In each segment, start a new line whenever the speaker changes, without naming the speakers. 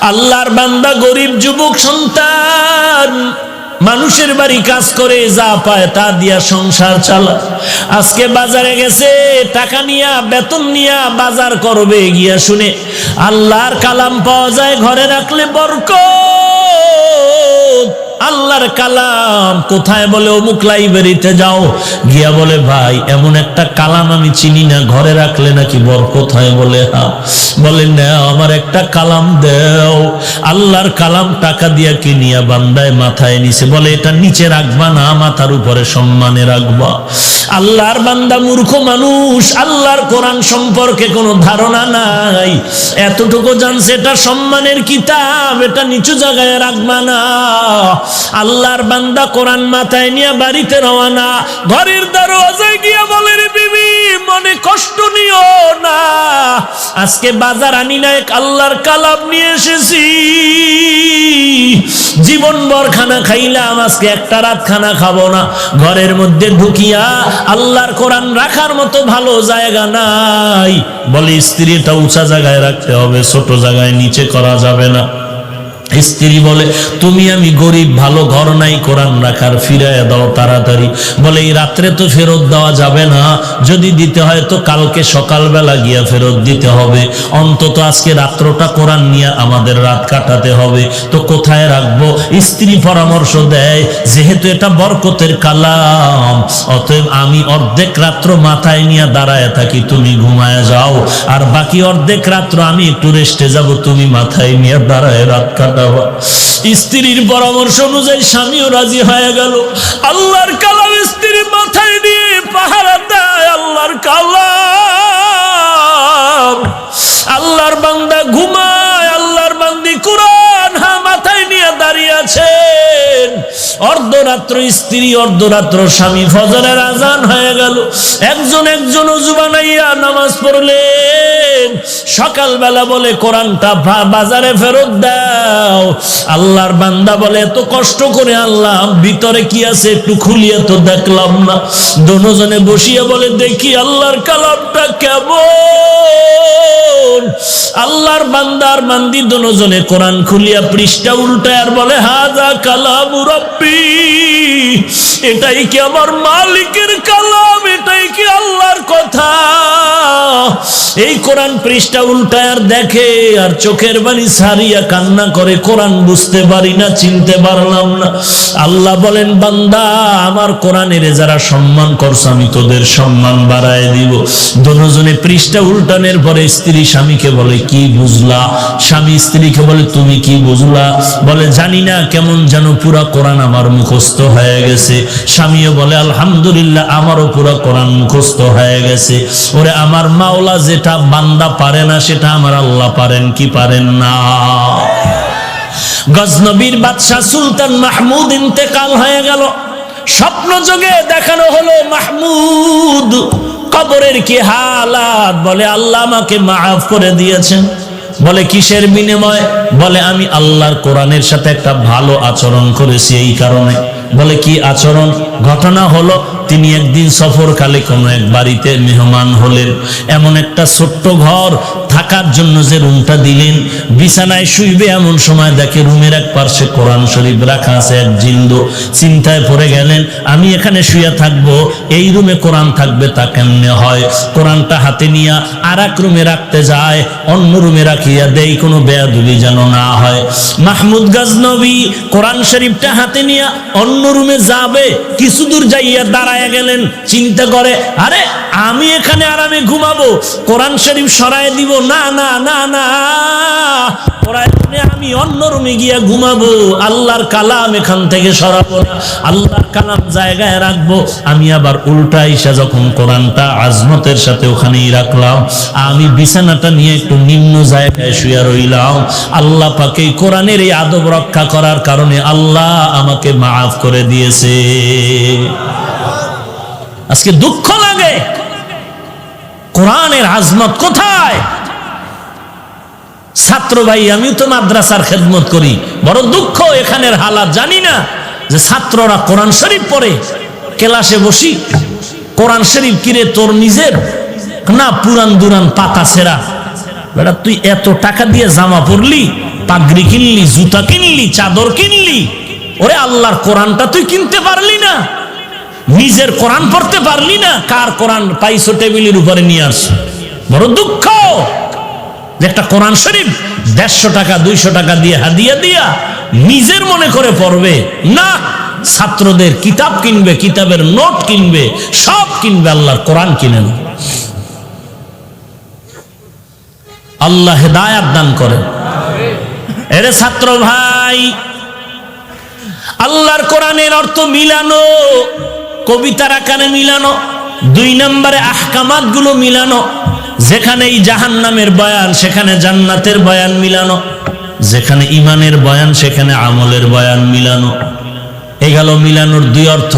আল্লাহর বান্দা গরিব যুবক সন্তান মানুষের বাড়ি কাজ করে যা পায় তা দিয়া সংসার চালায়। আজকে বাজারে গেছে, টাকা নিয়া বেতন নিয়া বাজার করবে, গিয়া শুনে আল্লাহর কালাম পাওয়া যায়, ঘরে রাখলে বরকত। আল্লাহর কালাম কোথায়? বলে অমুক লাইব্রেরিতে যাও। গিয়া বলে ভাই এমন একটা কালাম আমি চিনি না, ঘরে রাখলে নাকি বরকত হয়। বলে হ্যাঁ। বলে না, আমার একটা কালাম দেও। আল্লাহর কালাম টাকা দিয়া কিনিয়া বান্দায় মাথায় নিছে। বলে এটা নিচে রাখবা না, মাথার উপরে সম্মানে রাখবা। আল্লাহর বান্দা মূর্খ মানুষ, আল্লাহর কোরআন সম্পর্কে কোনো ধারণা নাই। এতটুকু জানছে এটা সম্মানের কিতাব, এটা নিচু জায়গায় রাখবা না। আল্লাহর বান্দা কোরআন মাথায় নিয়ে বাড়িতে রওনা। ঘরের দরওয়াজায় গিয়া বলে রে বিবি, মনে কষ্ট নিও না, আজকে বাজার আনি না, আল্লাহর কালাম নিয়ে এসেছি। জীবন ভর খানা খাইলাম, আজকে একটা রাত খানা খাবো না। ঘরের মধ্যে ঢুকিয়া আল্লাহর কোরআন রাখার মতো ভালো জায়গা নাই। বলে স্ত্রীটা উঁচা জায়গায় রাখতে হবে, ছোট জায়গায় নিচে করা যাবে না। স্ত্রী বলে তুমি আমি গরিব, ভালো ঘর নাই, কোরআন রাখার ফিরাইয়া দাও তাড়াতাড়ি। বলে এই রাত্রে তো ফেরত দেওয়া যাবে না, যদি দিতে হয় তো কালকে সকালবেলা গিয়া ফেরত দিতে হবে। অন্তত আজকে রাত্রটা কোরআন নিয়ে আমাদের রাত কাটাতে হবে, তো কোথায় রাখবো? স্ত্রী পরামর্শ দেয়, যেহেতু এটা বরকতের কালাম, অতএব আমি অর্ধেক রাত্র মাথায় নিয়ে দাঁড়ায় থাকি, তুমি ঘুমায় যাও, আর বাকি অর্ধেক রাত্র আমি একটু রেস্টে যাব, তুমি মাথায় নিয়ে দাঁড়ায় রাত কাটাও। স্ত্রীর পরামর্শ অনুযায়ী স্বামীও রাজি হয়ে গেল। আল্লাহর কালাম স্ত্রী মাথায় দিয়ে পাহারা দেয়। আল্লাহর কালাম, আল্লাহর বান্দা ঘুমায়, আল্লাহর বান্দি কোরআন মাথায় নিয়ে দাঁড়িয়ে আছেন। অর্ধরাত্র স্ত্রী, অর্ধরাত্র স্বামী। ফজরের আজান হয়ে গেল, একজন ওযু বানাইয়া নামাজ পড়লেন। সকালবেলা বলে কোরআনটা বাজারে ফেরত দাও। আল্লাহর বান্দা বলে এত কষ্ট করে আনলাম, ভিতরে কি আছে একটু খুলিয়ে তো দেখলাম না। দুজনে বসিয়া বলে দেখি আল্লাহর কালামটা কেমন। আল্লাহর বান্দার বান্দি দুজনে কোরআন খুলিয়া পৃষ্ঠা উল্টায় আর বলে হাযা কালামু রাব্বি, এটাই কি আমার মালিকের কালাম? এটাই কি আল্লাহর কথা? এই কোরআন পৃষ্ঠা উল্টায় আর দেখে, আর চোখের বাণী ছাড়িয়া কান্না করে, কোরআন বুঝতে পারি না, চিনতে পারলাম না। আল্লাহ বলেন বান্দা, আমার কোরআনের যারা সম্মান করছে আমি তোদের সম্মান বাড়ায় দিব। দুজনে পৃষ্ঠা উল্টানোর পরে স্ত্রী স্বামীকে বলে কি বুঝলা? স্বামী স্ত্রীকে বলে তুমি কি বুঝলা? বলে জানি না, কেমন যেন পুরা কোরআন আমার মুখস্থ হয়ে গেছে। স্বামীও বলে আলহামদুলিল্লাহ, আমারও পুরা কোরআন মুখস্থ হয়ে গেছে। ওরে আমার মাওলা যেটা বান্দা পারে না, সেটা আমার আল্লাহ পারেন কি পারেন না? গজনবীর বাদশাহ সুলতান মাহমুদ ইন্তেকাল হয়ে গেল। স্বপ্ন যোগে দেখানো হলো মাহমুদ কবরের কি হালাত। বলে আল্লাহ আমাকে মাফ করে দিয়েছেন। বলে কিসের বিনিময়? বলে আমি আল্লাহর কোরআনের সাথে একটা ভালো আচরণ করেছি, এই কারণে। বলে কি আচরণ? ঘটনা হলো তিনি একদিন সফরকালে কোনো এক বাড়িতে মেহমান হলেন। এমন একটা ছোট্ট ঘর, থাকার জন্য যে রুমটা দিলেন, বিছানায় শুইবে এমন সময় দেখে রুমের এক পার্শ্বে কোরআন শরীফ রাখা আছে, এক জিন্দো। চিন্তায় পড়ে গেলেন, আমি এখানে শুয়ে থাকবো, এই রুমে কোরআন থাকবে, তা কেমনে হয়? কোরআনটা হাতে নিয়ে আর এক রুমে রাখতে যায়, অন্য রুমে রাখিয়া দেই, কোনো বেয়াদবি যেন না হয়। মাহমুদ গজনবী কোরআন শরীফটা হাতে নিয়ে অন্য রুমে যাবে, কিছু দূর যাইয়া দাঁড়ায় গেলেন। চিন্তা করে, আরে আমি এখানে আরামে ঘুমাবো, কোরআন শরীফ সরায় দিব? না না না না, আমি অন্য রুমে গিয়া ঘুমাবো, আল্লাহর কালাম এখান থেকে সরাবো না, আল্লাহর কালাম জায়গায় রাখবো। আমি আবার উল্টা এসে যখন কোরআনটা আজমতের সাথে ওখানেই রাখলাম, আমি বিছানাটা নিয়ে একটু নিম্ন জায়গায় শুয়ে রইলাম। আল্লাহ পাক এই কোরআনের এই আদব রক্ষা করার কারণে আল্লাহ আমাকে মাফ করে দিয়েছে। আজকে দুঃখ লাগে, কোরআনের আজমত কোথায়? ছাত্র ভাই, আমি তো মাদ্রাসার খেদমত করি, বড় দুঃখ এখানের হালাত জানি না যে ছাত্ররা কোরআন শরীফ পড়ে। ক্লাসে বসি, কোরআন শরীফ কিরে তোর নিজের না পুরান দুরান পাতা ছেঁড়া? বেটা তুই এত টাকা দিয়ে জামা পরলি, পাগড়ি কিনলি, জুতা কিনলি, চাদর কিনলি, ওরে আল্লাহর কোরআনটা তুই কিনতে পারলি না, নিজের কোরআন পড়তে পারলি না, কার কোরআন পাইছো টেবিলের উপরে নিয়ে আসছো। বড় দুঃখ যে একটা কোরআন শরীফ 150 টাকা 200 টাকা দিয়ে হাদিয়া দিয়া নিজের মনে করে পড়বে না, ছাত্রদের কিতাব কিনবে, কিতাবের নোট কিনবে, সব কিনবে, আল্লাহর কোরআন কিনে না। আল্লাহ হেদায়াত দান করেন। এরে ছাত্র ভাই, আল্লাহর কোরআনের অর্থ মিলানো, কবিতার আকারে মিলানো, 2 নম্বরে আহকামাত গুলো মিলানো, যেখানে এই জাহান্নামের বয়ান সেখানে জান্নাতের বয়ান মিলানো, যেখানে ইমানের বয়ান সেখানে আমলের বয়ান মিলানো। এই গেল মিলানোর 2 অর্থ।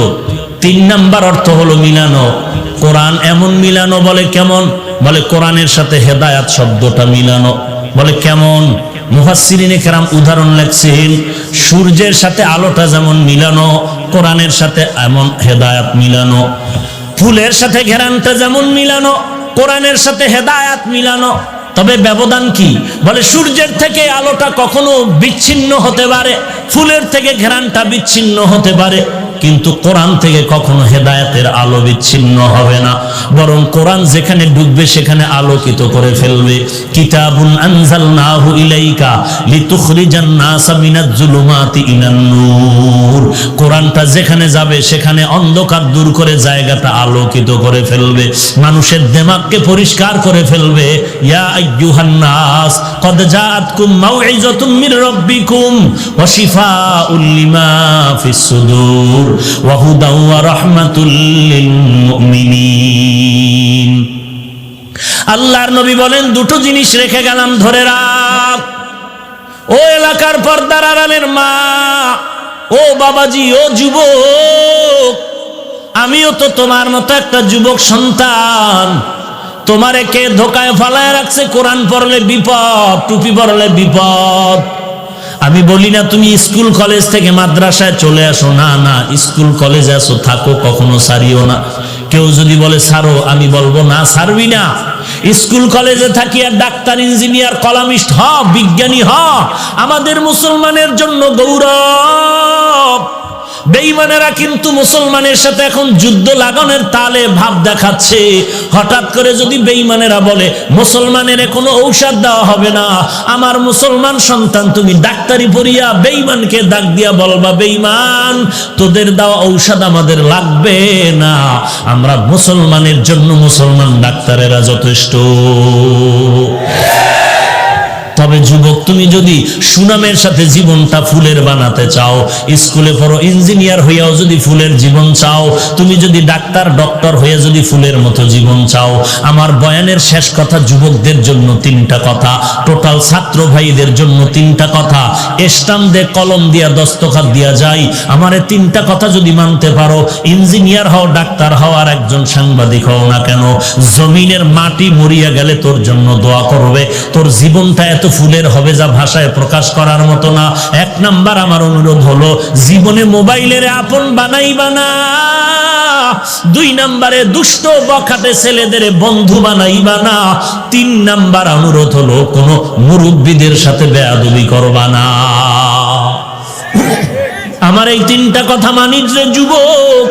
3 নাম্বার অর্থ হলো মিলানো, কোরআন এমন মিলানো। বলে কেমন? বলে কোরআনের সাথে হেদায়াত শব্দটা মিলানো। বলে কেমন? মুফাসসিরিনে কেরাম উদাহরণ লেখছেন, সূর্যের সাথে আলোটা যেমন মিলানো, কোরআনের সাথে এমন হেদায়াত মিলানো। ফুলের সাথে ঘেরানটা যেমন মিলানো, কোরআনের সাথে হেদায়াত মিলানো। তবে ব্যবধান কি? বলে সূর্যের থেকে আলোটা কখনো বিচ্ছিন্ন হতে পারে, ফুলের থেকে ঘেরানটা বিচ্ছিন্ন হতে পারে, কিন্তু কোরআন থেকে কখনো হেদায়েতের আলো বিচ্ছিন্ন হবে না, বরং কোরআন যেখানে ডুববে সেখানে আলোকিত করে ফেলবে। কিতাবুন আনজালনাহু ইলাইকা লিতুখরিজান নাসা মিনাজ জুলুমাতি ইলান নূর। কোরআনটা যেখানে যাবে সেখানে অন্ধকার দূর করে জায়গাটা আলোকিত করে ফেলবে, মানুষের দিমাগকে পরিষ্কার করে ফেলবে। ইয়া আইয়ুহান নাস ক্বাদ জাআতকুম মাউইযাতুম মির রাব্বিকুম ওয়া শিফাউল লিমা ফিস সুদূর ওয়া হুদা ওয়া রাহমাতুল লিল মুমিনিন। আল্লাহর নবী বলেন, 2টো জিনিস রেখে গেলাম, ধরে রাখ। ও এলাকার পর্দার আড়ালের মা, ও বাবাজি, ও যুবক, আমিও তো তোমার মতো একটা যুবক সন্তান। তোমারে কে ধোকায় ফালায় রাখছে? কোরআন পড়লে বিপদ, টুপি পড়লে বিপদ। আমি বলি না তুমি স্কুল কলেজ থেকে মাদ্রাসায় চলে আসো, না না, স্কুল কলেজে আসো, থাকো, কখনো ছাড়িও না। কেউ যদি বলে ছাড়ো, আমি বলবো না, ছাড়বি না। স্কুল কলেজে থাকি আর ডাক্তার, ইঞ্জিনিয়ার, কলামিস্ট হ, বিজ্ঞানী হ, আমাদের মুসলমানের জন্য গৌরব। বেঈমানেরা কিন্তু মুসলমানের সাথে এখন যুদ্ধ লাগানোর তালে ভাব দেখাচ্ছে। হঠাৎ করে যদি বেঈমানেরা বলে মুসলমানের কোনো ঔষধ দেওয়া হবে না, আমার মুসলমান সন্তান তুমি ডাক্তারি পড়িয়া বেঈমানকে ডাক দিয়া বলবা, বেঈমান তোদের দেওয়া ঔষধ আমাদের লাগবে না, আমরা মুসলমানের জন্য মুসলমান ডাক্তারেরা যথেষ্ট। তবে যুবক, তুমি যদি সুনামের সাথে জীবনটা ফুলের বানাতে চাও, স্কুলে পড়ো, ইঞ্জিনিয়ার হইয়াও যদি ফুলের জীবন চাও, তুমি যদি ডক্টর হয়ে যদি ফুলের মতো জীবন চাও, আমার বয়ানের শেষ কথা যুবকদের জন্য 3টা কথা, টোটাল ছাত্র ভাইদের জন্য 3টা কথা, স্টাম্প দিয়ে কলম দিয়া দস্তখত দিয়া যায়। আমার 3টা কথা যদি মানতে পারো, ইঞ্জিনিয়ার হও, ডাক্তার হও, আর একজন সাংবাদিক হও না কেন, জমিনের মাটি মরিয়া গেলে তোর জন্য দোয়া করবে। তোর জীবনটা এত ফুলের হবে যা ভাষায় প্রকাশ করার মতো না। 1 নাম্বার আমার অনুরোধ হলো, জীবনে মোবাইলের আপন বানাইবা না। 2 নাম্বারে দুষ্ট বখাটে ছেলেদের বন্ধু বানাইবা না। 3 নাম্বার অনুরোধ হলো, কোন মুরব্বীদের সাথে বেয়াদবি করবা না। আমার এই 3টা কথা মানিস রে যুবক।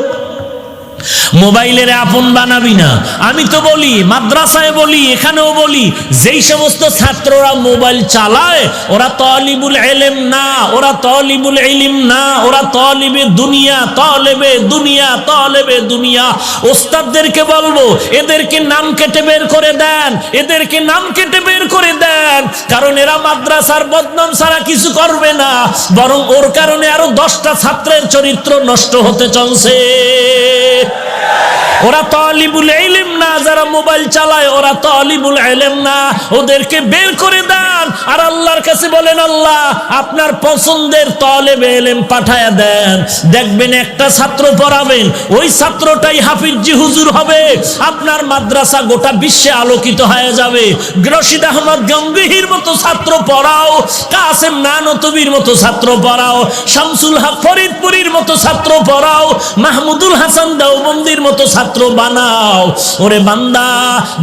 মোবাইলের আপন বানাবি না। আমি তো বলি, মাদ্রাসায় বলি, এখানেও বলি, যেই সমস্ত ছাত্ররা মোবাইল চালায় ওরা তালিবুল ইলম না, ওরা তালিবুল ইলম না, ওরা তালিবে দুনিয়া, তালেবে দুনিয়া, তালেবে দুনিয়া। ওস্তাদদেরকে বলবো, এদেরকে নাম কেটে বের করে দেন, এদেরকে নাম কেটে বের করে দেন, কারণ এরা মাদ্রাসার বদনাম ছাড়া কিছু করবে না, বরং ওর কারণে আরো 10টা ছাত্রের চরিত্র নষ্ট হতে চলছে। ওরা তালিবুল ইলম না, যারা মোবাইল চালায় ওরা তালিবুল ইলম না, ওদেরকে বের করে দেন। আর আল্লাহর কাছে বলেন, আল্লাহ আপনার পছন্দের তালেবে ইলম পাঠায়া দেন। দেখবেন একটা ছাত্র পড়াবেন, ওই ছাত্রটাই হাফিজি হুজুর হবে, আপনার মাদ্রাসা গোটা বিশ্বে আলোকিত হয়ে যাবে। রশিদ আহমদ গঙ্গোহীর মতো ছাত্র পড়াও, কাসেম নানতবির মতো ছাত্র পড়াও, শামসুল হক ফরিদপুরীর মতো ছাত্র পড়াও, মাহমুদুল হাসান দাও পয়সাবন্দির মতো ছাত্র বানাও। ওরে বান্দা,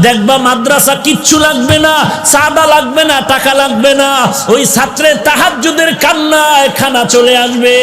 দেখবা মাদ্রাসা কিচ্ছু লাগবে না, চাঁদা লাগবে না, টাকা লাগবে না, ওই ছাত্রের তাহাজ্জুদের কান্নায় খানা চলে আসবে।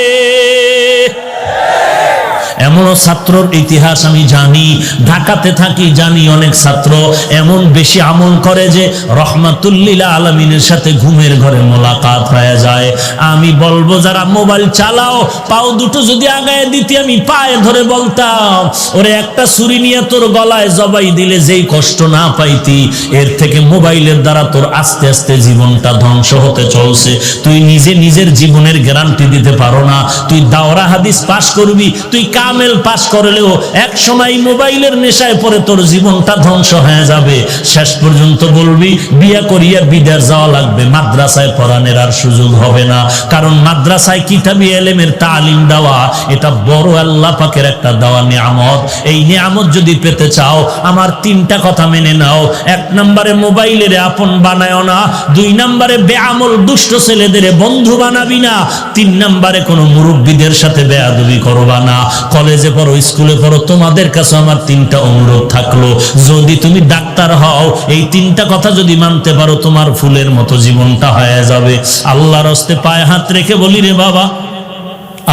এমনও ছাত্রর ইতিহাস আমি জানি, ঢাকাতে থাকি, জানি অনেক ছাত্র এমন বেশি আমল করে যে রহমাতুল্লিল আলামিনের সাথে ঘুমের ঘরে মোলাকাত হয়ে যায়। আমি বলবো যারা মোবাইল চালাও, পাও দুটো যদি আগায় দিতে আমি পায়ে ধরে বলতাম, ওরে একটা ছুরি নিয়ে তোর গলায় জবাই দিলে যেই কষ্ট না পাইতি, এর থেকে মোবাইলের দ্বারা তোর আস্তে আস্তে জীবনটা ধ্বংস হতে চলছে। তুই নিজে নিজের জীবনের গ্যারান্টি দিতে পারো না। তুই দাওরা হাদিস পাশ করবি, তুই কামেল পাশ করলেও এক সময় মোবাইলের নেশায় পড়ে তোর জীবনটা ধ্বংস হয়ে যাবে। শেষ পর্যন্ত বলবি বিয়া করিয়া বিদেশ যাওয়া লাগবে, মাদ্রাসায় পড়ানোর আর সুযোগ হবে না। কারণ মাদ্রাসায় কিতাবি ইলমের তালিম দেওয়া এটা বড় আল্লাহ পাকের একটা দেওয়া নিয়ামত। এই নিয়ামত যদি পেতে চাও আমার তিনটা কথা মেনে নাও। এক নম্বরে মোবাইলের আপন বানায়ও না, দুই নম্বরে বেআমল দুষ্ট ছেলেদের বন্ধু বানাবি না, তিন নম্বরে কোনো মুরব্বীদের সাথে বেয়াদবি করবা না। কলেজে পড়ো, স্কুলে পড়ো, তোমাদের কাছে আমার তিনটা অনুরোধ থাকলো, যদি তুমি ডাক্তার হও এই তিনটা কথা যদি মানতে পারো তোমার ফুলের মতো জীবনটা হয়ে যাবে। আল্লাহর হস্তে পায়ে হাত রেখে বলি রে বাবা,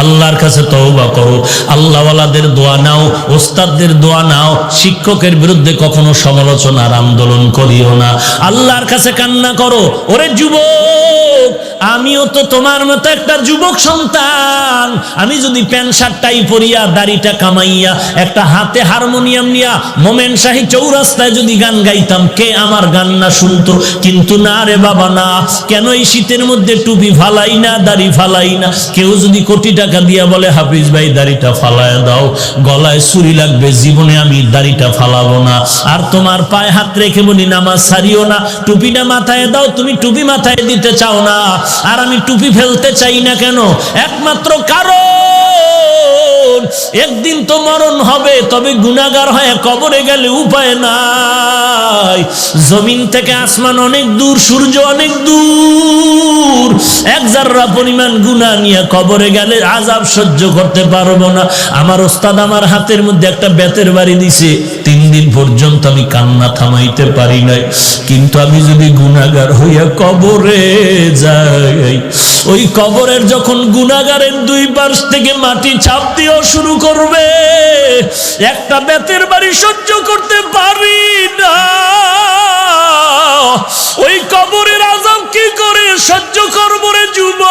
আল্লাহর কাছে তওবা করো, আল্লাহওয়ালাদের দোয়া নাও, ওস্তাদদের দোয়া নাও, শিক্ষকের বিরুদ্ধে কখনো সমালোচনার আন্দোলন করিও না, আল্লাহর কাছে কান্না করো। ওরে যুবক, আমিও তো তোমার মতো একটা যুবক সন্তান। আমি যদি প্যান্ট শার্ট টাই পরিয়া দাড়িটা কামাইয়া একটা হাতে হারমোনিয়াম নিয়া মোমেন শাহী চৌরাস্তায় যদি গান গাইতাম, কে আমার গান না শুনতো? কিন্তু না রে বাবা না। কেন এই শীতের মধ্যে টুপি ফালাই না, দাড়ি ফালাই না? কেউ যদি কোটি টাকা দিয়া বলে হাফিজ ভাই দাড়িটা ফালায় দাও, গলায় ছুরি লাগবে, জীবনে আমি দাড়িটা ফালাবো না। আর তোমার পায়ে হাত রেখে বলি নামাজ ছাড়িও না, টুপিটা মাথায় দাও, তুমি টুপি মাথায় দিতে চাও না, আর আমি টুপি ফেলতে চাই না কেন? একমাত্র কারণ একদিন তো মরণ হবে, তবে গুনাহগার হয়ে কবরে গেলে উপায় নাই। জমিন থেকে আসমান অনেক দূর, সূর্য অনেক দূর, এক জাররা পরিমাণ গুনাহ নিয়ে কবরে গেলে আযাব সহ্য করতে পারবো না। আমার ওস্তাদ আমার হাতের মধ্যে একটা বেতের বাড়ি দিছে, 3 দিন পর্যন্ত আমি কান্না থামাইতে পারি নাই। কিন্তু আমি যদি গুনাহগার হইয়া কবরে যাই, ওই কবরের যখন গুনাহগারের দুই পাশ থেকে মাটি চাপ দিয়েও শুরু করবে, একটা বেতের বাড়ি সহ্য করতে পারি না। ওই কবরের আযাব কি করে সহ্য করবো রে যুবক?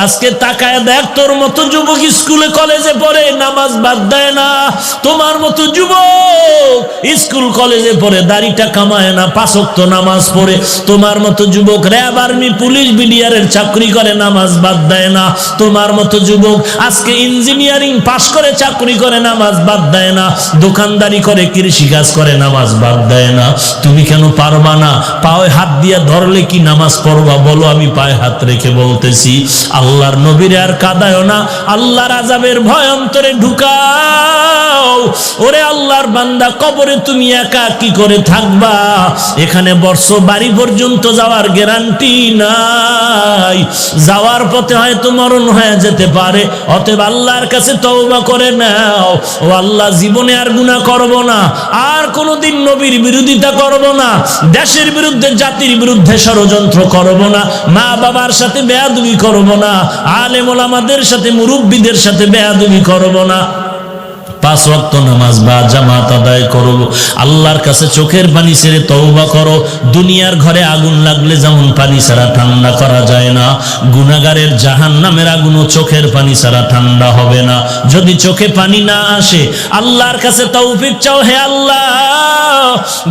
আজকে তাকায় দেখ, তোর মতো যুবক স্কুলে কলেজে পড়ে, নামাজ বাদ দেয় না। তোমার মতো যুবক স্কুল কলেজে পড়ে, দাড়িটা কামায় না, 5 ওয়াক্ত নামাজ পড়ে। তোমার মতো যুবক র্যাব, আর্মি, পুলিশ, বিডিআরের চাকরি করে, নামাজ বাদ দেয় না। তোমার মতো যুবক আজকে ইঞ্জিনিয়ারিং পাশ করে চাকরি করে, নামাজ বাদ দেয় না। দোকানদারি করে, কৃষি কাজ করে, নামাজ বাদ দেয় না। তুমি কেন পারবা না? পায়ে হাত দিয়ে ধরলে কি নামাজ পড়বা? বলো, আমি পায়ে হাত রেখে বলতেছি, আল্লাহর নবীরে আর কাঁদায়ও না, আল্লাহর আযাবের ভয় অন্তরে ঢুকাও। ওরে আল্লাহর বান্দা, কবরে তুমি একা কি করে থাকবা? এখানে বর্ষ বাড়ি পর্যন্ত যাওয়ার গ্যারান্টি নাই, যাওয়ার পথে হয়তো মরণ হয়ে যেতে পারে। অতএব আল্লাহর কাছে তওবা করে নাও, ও আল্লাহ জীবনে আর গুনাহ করব না, আর কোনোদিন নবীর বিরোধিতা করব না, দেশের বিরুদ্ধে, জাতির বিরুদ্ধে ষড়যন্ত্র করব না, মা বাবার সাথে বেয়াদবি করব না, আলেম ওলামাদের সাথে, মুরব্বীদের সাথে বেয়াদবি করব না। 5 ওয়াক্ত নামাজ বা জামাত আদায় করো। আল্লাহর কাছে চোখের পানি ছেড়ে তওবা করো। দুনিয়ার ঘরে আগুন লাগলে যেমন পানি ছাড়া ঠান্ডা করা যায় না, গুনাহগারের জাহান্নামের আগুনও চোখের পানি ছাড়া ঠান্ডা হবে না। যদি চোখে পানি না আসে, আল্লাহর কাছে তৌফিক চাও, হে আল্লাহ,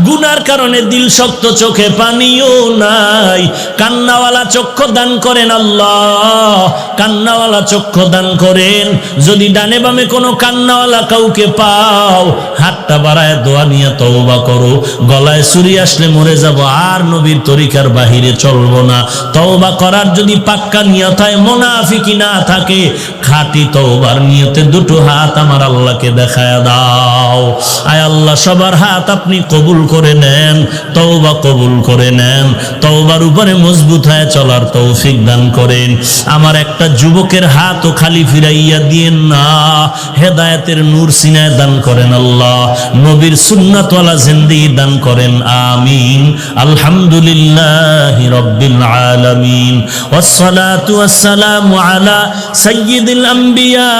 গুনার কারণে দিল শক্ত, চোখে পানিও নাই, কান্নাওয়ালা চক্ষু দান করেন আল্লাহ, কান্নাওয়ালা চক্ষু দান করেন। যদি ডানে বামে কোনো কান্নাওয়ালা কাউকে পাও, হাতটা বাড়ায় দোয়া নিয়ে তওবা করো। গলায় ছুরি আসলে মরে যাব, আর নবীর তরিকার বাহিরে চলবো না। তওবা করার যদি পাক্কা নিয়ত হয়, মুনাফিকি না থাকে, খাঁটি তওবার নিয়তে দুটো হাত আমার আল্লাহকে দেখায়া দাও। আয় আল্লাহ, সবার হাত আপনি কবুল করে নেন, তওবা কবুল করে নেন, তওবার উপরে মজবুত হয়ে চলার তৌফিক দান করেন। আমার একটা যুবকের হাতও খালি ফিরাইয়া দিয়েন না, হেদায়েতের নূর সিনায় দান করেন আল্লাহ, নবীর সুন্নাতওয়ালা জিন্দেগি দান করেন, আমিন। আলহামদুলিল্লাহি রাব্বিল আলামিন, ওয়াসসালাতু ওয়াসসালামু আলা সাইয়্যিদিল আম্বিয়া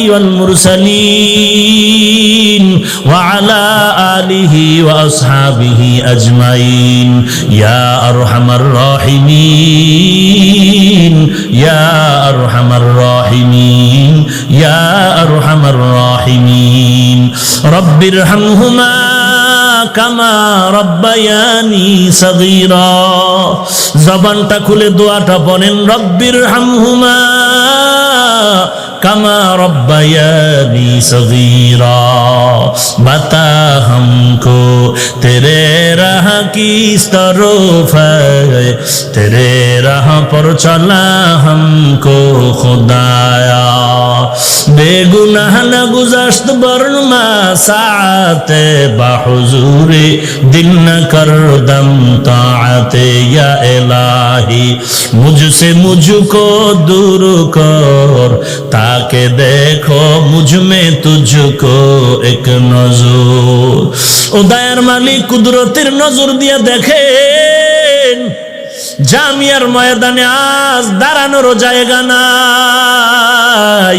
ওয়াল মুরসালিন ওয়া আলা আলিহি ওয়া আসহাবিহি আজমাইন, ইয়া আরহামার রাহিমিন, ইয়া আরহামার রাহিমিন, ইয়া আরহামার রাহিমিন। রব্বিরহামহুমা কামা রব্বায়ানি সগীরা। জবানটা খুলে দোয়াটা পড়েন, রব্বিরহামহুমা কামা রব্বায়ানি সগীরা। বাতা हमको तेरे राह की तरफ है, तेरे राह पर चला हमको खुदाया। बेगुनाह न गुज़श्त बरनमा साते बाहुजूरे, दिल न कर दम ताअते या इलाही। मुझसे मुझको दूर कर ताके देखो मुझ में तुझको एक नजर। ও দয়ার মালিক, কুদরতের নজর দিয়া দেখেন, জামিয়ার ময়দানে আজ দাঁড়ানোরও জায়গা নাই।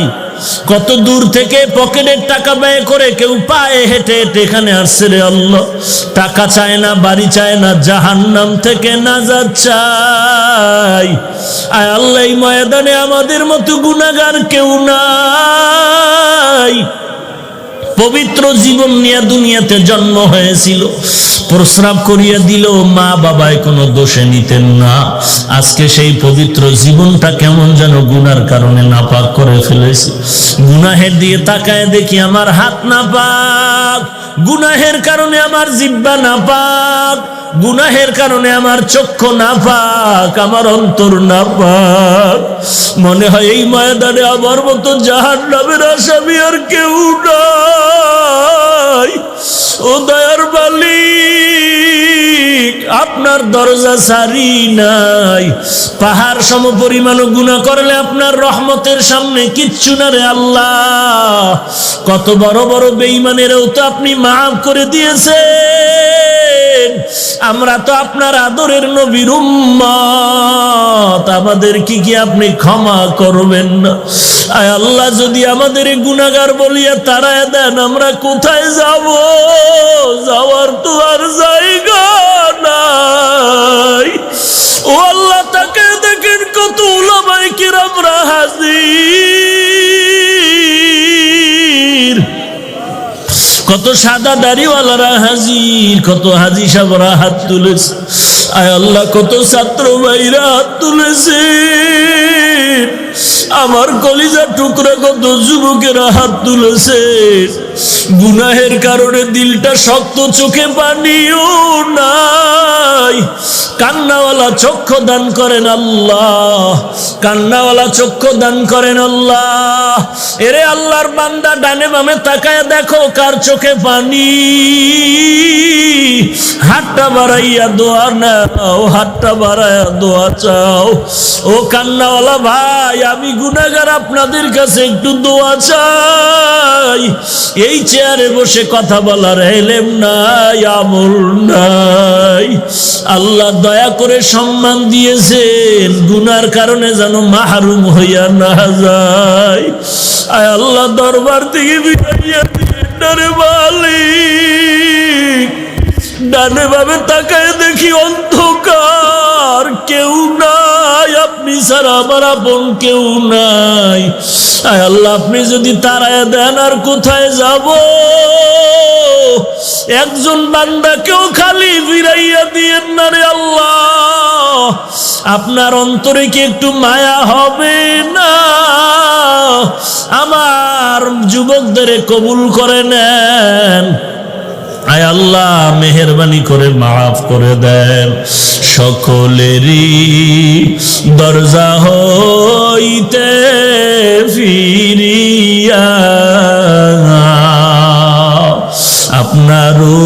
কত দূর থেকে পকেটের টাকা ব্যয় করে কেউ পায়ে হেঁটে হেঁটে এখানে আসছে রে আল্লাহ। টাকা চায় না, বাড়ি চায় না, জাহান্নাম থেকে নাজাত চাই। আয় আল্লাহ, এই ময়দানে আমাদের মতো গুনাহগার কেউ নাই। পবিত্র জীবন নিয়ে দুনিয়াতে জন্ম হয়েছিল, প্রস্রাব করিয়া দিল, মা বাবায় কোনো দোষে নিতেন না। আজকে সেই পবিত্র জীবনটা কেমন যেন গুনার কারণে নাপাক করে ফেলেছে। গুনাহের দিয়ে তাকায় দেখি আমার হাত নাপাক, গুনাহের কারণে আমার জিহ্বা নাপাক, গুনাহের কারণে আমার চক্ষু নাপাক, আমার অন্তর নাপাক। মনে হয় এই ময়দানে আমার মতো জাহান্নামের আসামি আর কেউ নাই। ও দয়ার মালিক, আপনার দরজা সারি নাই। পাহাড় সম পরিমাণ গুনাহ করলে আপনার রহমতের সামনে কিচ্ছু না রে আল্লাহ। কত বড় বড় বেঈমানেরও তো আপনি মাফ করে দিয়েছেন। আমরা তো আপনার আদরের নবীর উম্মত, আমাদের কি আপনি ক্ষমা করবেন না? আয় আল্লাহ, যদি আমাদের গুনাহগার বলিয়া তাড়ায় দেন, আমরা কোথায় যাব? যাওয়ার তো আর জায়গা নাই। ও আল্লাহ, তাকে দেখেন কত উলামায়ে কিরামরা হাজির, কত সাদা দাড়িওয়ালারা হাজির, কত হাজি সাহেবরা হাত তুলেছে। আয় আল্লাহ, কত ছাত্র ভাইরা হাত তুলেছে। আমার কলিজার টুকরা কত যুবকেরা হাত তুলেছে। গুনাহের কারণে দিলটা শক্ত, চোখে পানিও নাই। কান্নাওয়ালা চক্ষু দান করেন আল্লাহ, কান্নাওয়ালা চক্ষু দান করেন আল্লাহ। এরে আল্লাহর বান্দা, ডানে বামে তাকায় দেখো কার চোখে পানি। হাতটা বাড়াইয়া দোয়া নাও, হাতটা বাড়াইয়া দোয়া চাও। ও কান্নাওয়ালা ভাই, আমি গুনাহগার, আপনাদের কাছে একটু দোয়া চাই। এই চেয়ারে বসে কথা বলার এলেম নাই, আমল নাই। আল্লাহ দয়া করে সম্মান দিয়েছেন, গুনার কারণে যেন মাহরুম হইয়া না যায়। আয় আল্লাহ, দরবার থেকে বিদাইয়া দিয়েন রে মালিক। ডানে ভাবে তাকায় দেখি অন্ধকার, কেউ নাই, আপনি ছাড়া আমার আপন কেউ নাই। আয় আল্লাহ, আপনি যদি তাড়ায় দেন আর কোথায় যাব? একজন বান্দাকেও খালি ফিরাইয়া দিয়েন না রে আল্লাহ। আপনার অন্তরে কি একটু মায়া হবে না? আমার যুবকদের কবুল করে নেন। আয় আল্লাহ, মেহেরবানি করে মাফ করে দেন। সকলেরই দরজা হইতে ফিরিয়া আপনারও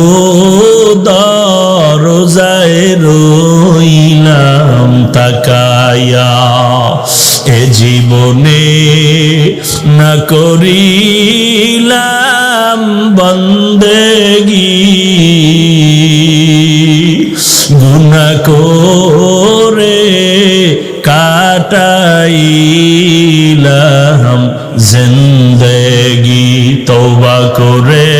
দরজায় রইলাম তাকায়া এ জীবনে না করিলাম বন্দেগী গুনাহ করে কাটাইলাম জিন্দেগি তওবা করে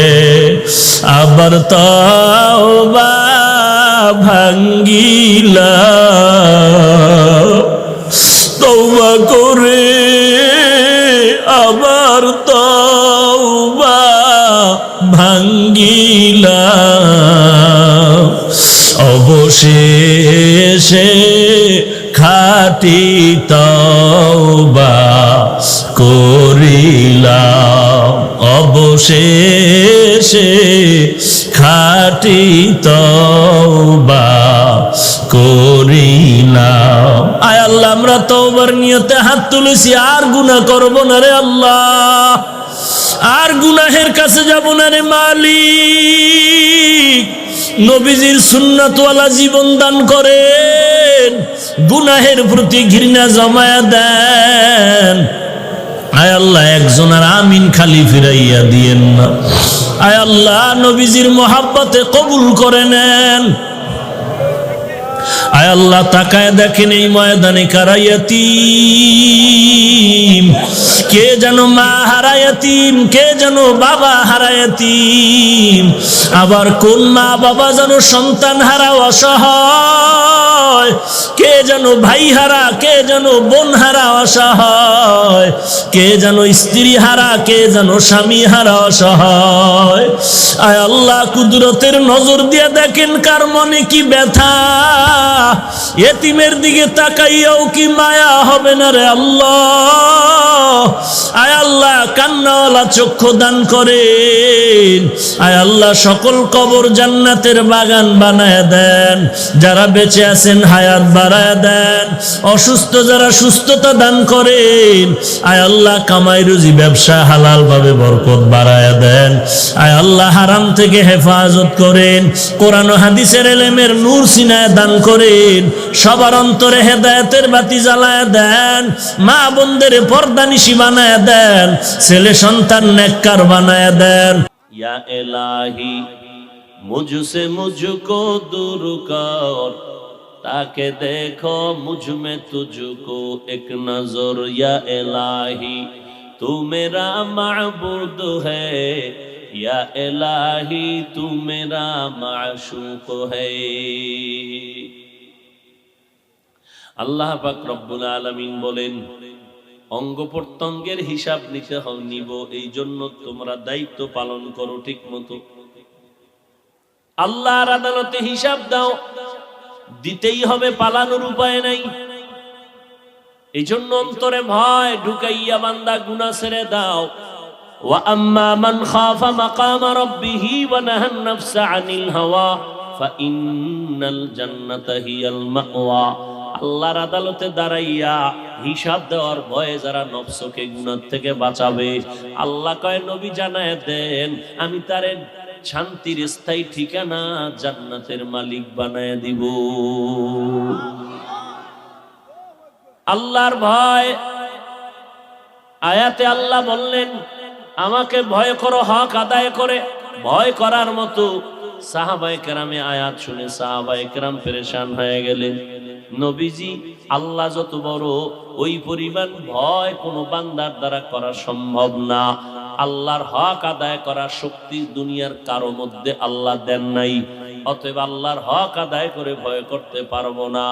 আবার তওবা ভাঙ্গিলাম তওবা করে আবার তওবা ভাঙ্গিলাম অবশেষে খাঁটি তওবা করিলাম অবশেষে খাঁটি তওবা করিলাম আয় আল্লাহ আমরা তওবার নিয়তে হাত তুলেছি আর গুনাহ করব না রে আল্লাহ আর গুনাহের কাছে যাব না রে মালিক নবীজির সুন্নাতওয়ালা জীবন দান করেন গুনাহের প্রতি ঘৃণা জমায়া দেন আয় আল্লাহ একজন আর আমিন খালি ফিরাইয়া দিয়েন না আয় আল্লাহ নবীজির মহাব্বতে কবুল করে নেন আয় আল্লাহ তাকায় দেখেন এই ময়দানে কারা ইয়াতীম কে যেন মা হারা ইয়াতীম কে যেন বাবা হারা ইয়াতীম আবার কোন মা বাবা যেন সন্তান হারা অসহায় কে যেন ভাই হারা কে যেন বোন হারা অসহায় কে যেন স্ত্রী হারা কে যেন স্বামী হারা অসহায় আয় আল্লাহ কুদরতের নজর দিয়ে দেখেন কার মনে কি ব্যথা এতিমের দিকে তাকাইয়াও কি মায়া হবে না রে আল্লাহ আয় আল্লাহ কান্নাওয়ালা চক্ষু দান করেন আয় আল্লাহ সকল কবর জান্নাতের বাগান বানায় দেন যারা বেঁচে আছেন হায়াত বাড়ায় দেন অসুস্থ যারা সুস্থতা দান করেন আয় আল্লাহ কামাই রুজি ব্যবসা হালাল ভাবে বরকত বাড়ায় দেন আয় আল্লাহ হারাম থেকে হেফাজত করেন কোরআন ও হাদিসের ইলমের নূর সিনায় দান করেন সবার অন্তরে হেদায়েতের বাতি জ্বালায় দেন মা বোনদের পর্দানিশী বানায় দেন ছেলে সন্তান নেককার বানায় দেন ইয়া ইলাহি মুঝসে মুঝকো दूर कर ताके देखो मुझ में तुझको एक नजर या इलाही तू मेरा माबूद है या इलाही तू मेरा माशूक है আল্লাহ পাক রব্বুল আলামিন বলেন অঙ্গ প্রত্যঙ্গের হিসাব নিতে নিব এই জন্য তোমরা দায়িত্ব পালন করো ঠিক মতো আল্লাহর আদালতে হিসাব দাও দিতেই হবে পালানোর উপায় নাই এই জন্য অন্তরে ভয় ঢুকাইয়া বান্দা গুনাহ ছেড়ে দাও ওয়া আম্মা মান খাফা মাকামা রাব্বিহি ওয়া নাহান নাফসা আনিল হাওয়া ফা ইন্নাল জান্নাতা হিয়াল মাওয়া আল্লাহর আদালতে দাঁড়াইয়া হিসাব দেওয়ার ভয়ে যারা নফসকে গুনাহ থেকে বাঁচাবে আল্লাহ কয় নবী জানায় দেন আমি তারে শান্তির স্থায়ী ঠিকানা জান্নাতের মালিক বানায় দিব আল্লাহর ভয় আয়াতে আল্লাহ বললেন আমাকে ভয় করো হক আদায় করে ভয় করার মতো সাহাবায়ে কেরামে আয়াত শুনে সাহাবায়ে কেরাম পেরেশান হয়ে গেলেন নবীজি আল্লাহ যত বড় ওই পরিমাণ ভয় কোনো বান্দার দ্বারা করা সম্ভব না আল্লাহর হক আদায় করার শক্তি দুনিয়ার কারো মধ্যে আল্লাহ দেন নাই অতএব আল্লাহর হক আদায় করে ভয় করতে পারবো না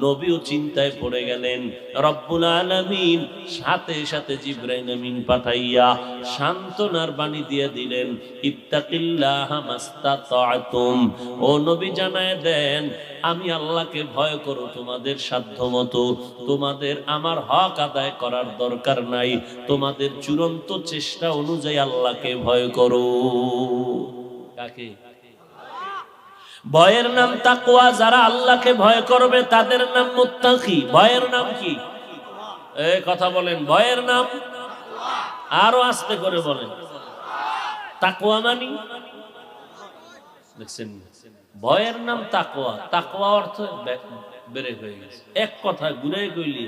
নবীও চিন্তায় পড়ে গেলেন রব্বুল আলামিন সাথে সাথে জিবরাইল আমিন পাঠাইয়া সান্ত্বনার বাণী দিয়ে দিলেন ইত্তাকিল্লাহা মাস্তাতা'তুম ও নবী জানায় দেন আমি আল্লাহকে ভয় করো তোমাদের সাধ্যমতো তোমাদের আমার হক আদায় করার দরকার নাই তোমাদের চূড়ান্ত চেষ্টা অনুযায়ী আল্লাহকে ভয় করো কাকে ভয়ের নাম তাকওয়া যারা আল্লাহকে ভয় করবে তাদের নাম মুত্তাকি ভয়ের নাম কি এই কথা বলেন ভয়ের নাম
আরো আস্তে করে বলেন তাকওয়া মানি দেখছেন ভয়ের নাম তাকওয়া তাকওয়া অর্থ বেড়ে হয়ে গেছে এক কথা ঘুরে কইলি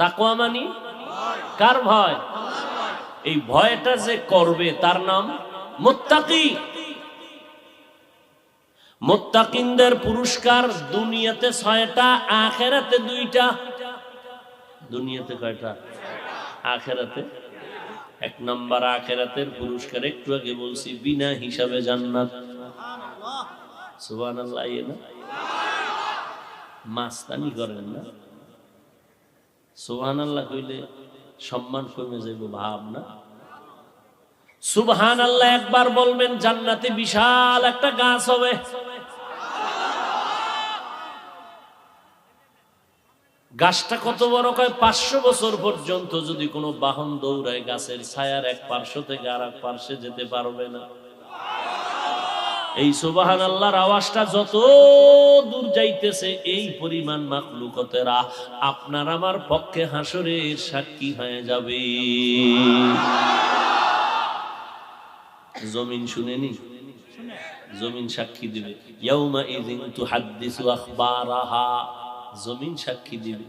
তাকওয়া মানি কার ভয় এই ভয়টা যে করবে তার নাম মুত্তাকি মুত্তাকিনদের পুরস্কার দুনিয়াতে 6টা আখিরাতে 2টা দুনিয়াতে কয়টা আখিরাতে এক নাম্বার আখিরাতের পুরস্কার একটু আগে বলছি বিনা হিসাবে জান্নাত সুবহানাল্লাহ না মাস্তানি করেন না সুবহানাল্লাহ কইলে সম্মান কমে যাইব ভাব না সুবহানাল্লাহ একবার বলবেন জান্নাতে বিশাল একটা গাছ হবে গাছটা কত বড় কয় 500 বছর পর্যন্ত যদি কোনো বাহন দৌড়ায় গাছের ছায়ার এক পার্শ্ব থেকে আর এক পার্শ্বে যেতে পারবে না এই সুবহানাল্লাহর আওয়াজটা যত দূর যাইতেছে এই পরিমাণ মাখলুকতেরা আপনার আমার পক্ষে হাসরের সাক্ষী হয়ে যাবে জমিন শুনেনি জমিন সাক্ষী দিবে ইয়াউমা ইযিন তুহাদ্দিসু আখবারাহা জমিন সাক্ষী দিবে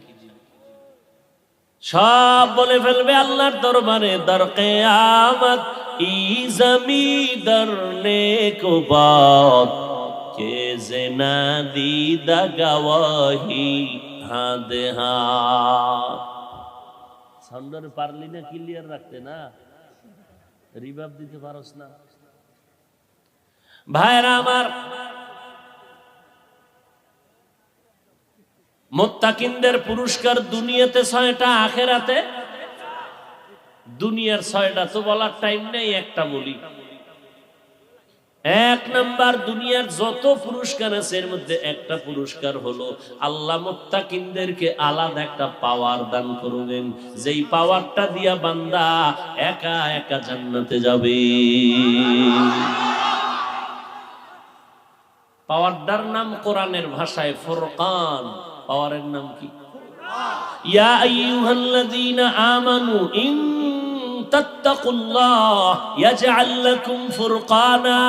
সব বলে ফেলবে আল্লাহর দরবারে দর কিয়ামত ই জমিদার নেকো বাত কে জেনা দিদা গওয়াহি হাদ হাত সাউন্ডার পারলি না ক্লিয়ার রাখতে না রিভাব দিতে পারোস না ভাইরা আমার মুত্তাকিনদের পুরস্কার দুনিয়াতে 6টা আখিরাতে দুনিয়ার 6টা তো বলার টাইম নেই একটা বলি এক নাম্বার দুনিয়ার যত পুরস্কার আছে এর মধ্যে একটা পুরস্কার হলো আল্লাহ মুত্তাকিনদেরকে আলাদা একটা পাওয়ার দান করবেন যেই পাওয়ারটা দিয়া বান্দা একা একা জান্নাতে যাবে পাওয়ারটার নাম কোরআনের ভাষায় ফুরকান পাওয়ারের নাম কি ইয়া আইয়ুহাল্লাযীনা আমানু ইন তাত্তাকুল্লাহ ইয়াজআল লাকুম ফুরকানা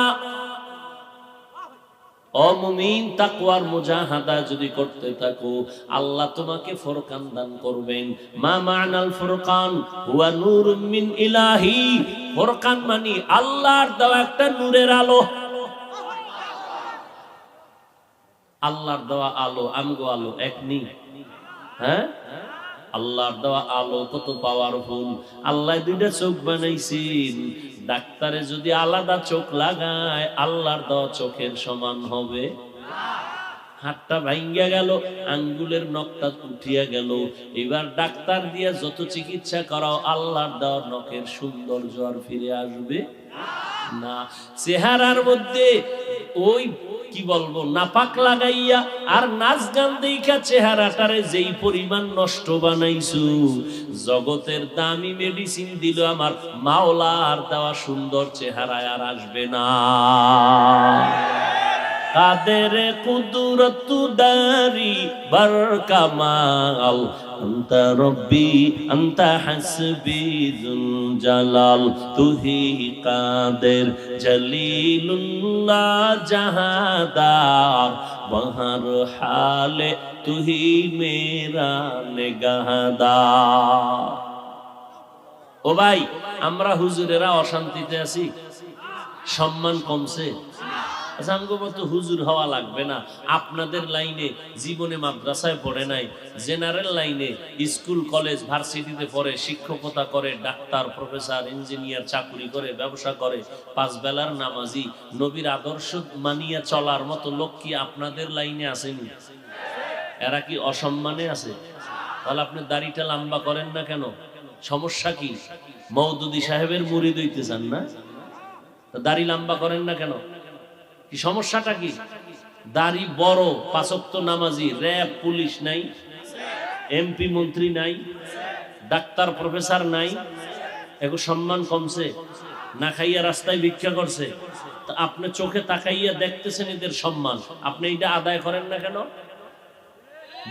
ও মুমিন তাকওয়ার মুজাহাদা যদি করতে থাকো আল্লাহ তোমাকে ফুরকান দান করবেন মা মা'নাল ফুরকান হুয়া নূরুম মিন ইলাহি ফুরকান মানে আল্লাহর দেওয়া একটা নূরের আলো আল্লাহর দেওয়া আলো আমগো আলো এক নি হ্যাঁ আল্লাহর দেওয়া আলো কত পাওয়ারফুল আল্লাহ দুইটা চোখ বানাইছেন ডাক্তারে যদি আলাদা চোখ লাগায় আল্লাহর দেওয়া চোখের সমান হবে হাতটা ভাঙ্গিয়া গেল আঙ্গুলের নখটা উঠিয়া গেল এবার ডাক্তার দিয়ে যত চিকিৎসা করাও আল্লাহর দেওয়া নখের সৌন্দর্য আর ফিরে আসবে না চেহারার মধ্যে ওই কি বলবো নাপাক লাগাইয়া আর নাচ গান দেখা চেহারাটারে যেই পরিমাণ নষ্ট বানাইছু জগতের দামি মেডিসিন দিল আমার মাওলার দেওয়া সুন্দর চেহারায় আর আসবে না কাদের কুদরত দারি বার কামাল আনতা রব্বি আনতা হাসবি যুল জালাল তুহি কাদের জলিলুল্লাহ জাহাদার বহর হালে তুহি মেরা নিগাহদার ও ভাই আমরা হুজুরেরা অশান্তিতে আছি সম্মান কমছে হুজুর হওয়া লাগবে না আপনাদের লাইনে জীবনে মাদ্রাসায় পড়ে নাই জেনারেল লাইনে স্কুল কলেজ ভার্সিটিতে পড়ে শিক্ষকতা করে ডাক্তার প্রফেসর ইঞ্জিনিয়ার চাকরি করে ব্যবসা করে 5 বেলার নামাজি নবীর আদর্শ মানিয়া চলার মতো লোক কি আপনাদের লাইনে আসেনি এরা কি অসম্মানে আছে তাহলে আপনি দাড়িটা লম্বা করেন না কেন সমস্যা কি মওদুদি সাহেবের মুরিদ হইতে চান না দাড়ি লম্বা করেন না কেন কি সমস্যাটা কি দাড়ি বড় 5 ওয়াক্ত নামাজি র‍্যাব পুলিশ নাই এমপি মন্ত্রী নাই ডাক্তার প্রফেসর নাই এগো সম্মান কমছে না খাইয়া রাস্তায় ভিক্ষা করছে তো আপনি চোখে তাকাইয়া দেখতেছেন এদের সম্মান আপনি এটা আদায় করেন না কেন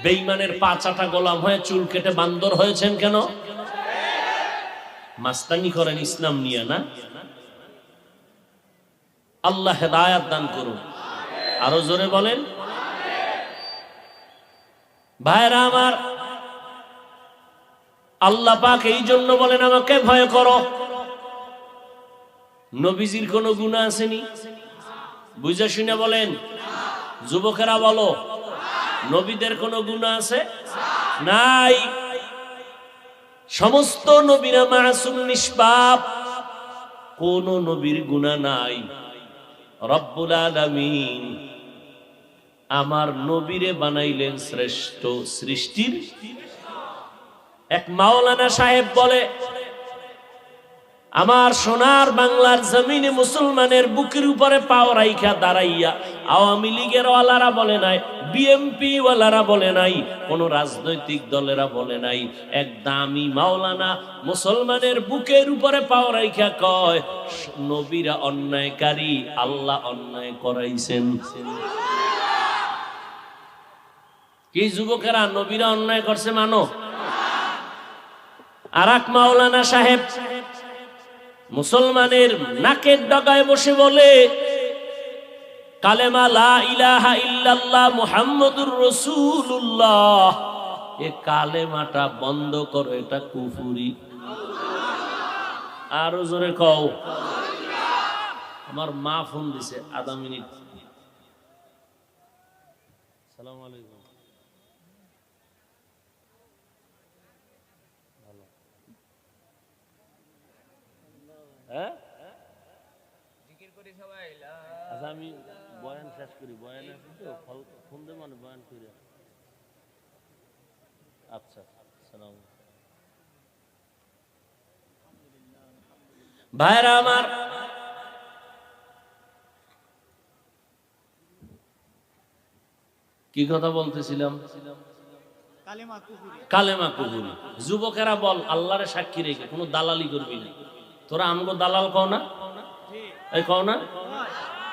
বেঈমানের পা চাটা গোলাম হয়ে চুল কেটে বান্দর হয়েছেন কেন মাস্তানি করেন ইসলাম নিয়ে না। আল্লাহ হেদায়াত দান করুন। আরো জোরে বলেন। ভাইরা আমার, আল্লাহ পাক এই জন্য বলেন আমাকে ভয় করো। নবীজির কোন গুনাহ আসেনি? বুঝে শুনে বলেন। যুবকেরা বলো, নবীদের কোন গুনাহ আছে? নাই। সমস্ত নবীরা মাসুম, নিষ্পাপ, কোন নবীর গুনাহ নাই। রব্বুল আলামিন আমার নবীরে বানাইলেন শ্রেষ্ঠ সৃষ্টির। এক মাওলানা সাহেব বলে, আমার সোনার বাংলার জমিনে মুসলমানের বুকের উপরে পাও রাইখা দাঁড়াইয়া আওয়ামী লীগের ওয়ালারা বলে নাই, বিএমপি ওয়ালারা বলে নাই, কোন রাজনৈতিক দলেরা বলে নাই, এক দামি মাওলানা মুসলমানের বুকের উপরে পাও রাইখা কয়, নবীরা অন্যায়কারী, আল্লাহ অন্যায় করাইছেন। কি যুবকেরা, নবীরা অন্যায় করছে মানো? আর এক মাওলানা সাহেব মুসলমানের নাকের ডগায় বসে বলে, কালেমা লা ইলাহা ইল্লাল্লাহ মুহাম্মাদুর রাসূলুল্লাহ, এ কালেমাটা বন্ধ করো, এটা কুফরি। আরো জোরে কও। আমার মা ফোন দিছে, আধা মিনিট। আসসালামু আলাইকুম। হ্যাঁ, আচ্ছা আমি বয়ান শেষ করি, বয়ান আছে তো, ফোন দেব মানে বয়ান করি। আচ্ছা, সালাম। ভাইরা আমার, কি কথা বলতেছিলাম? কালেমা কুফরি। যুবকেরা বল, আল্লাহরে সাক্ষী রেখে কোনো দালালি করবি না। তোরা আমগো দালাল কও না? এই কও না?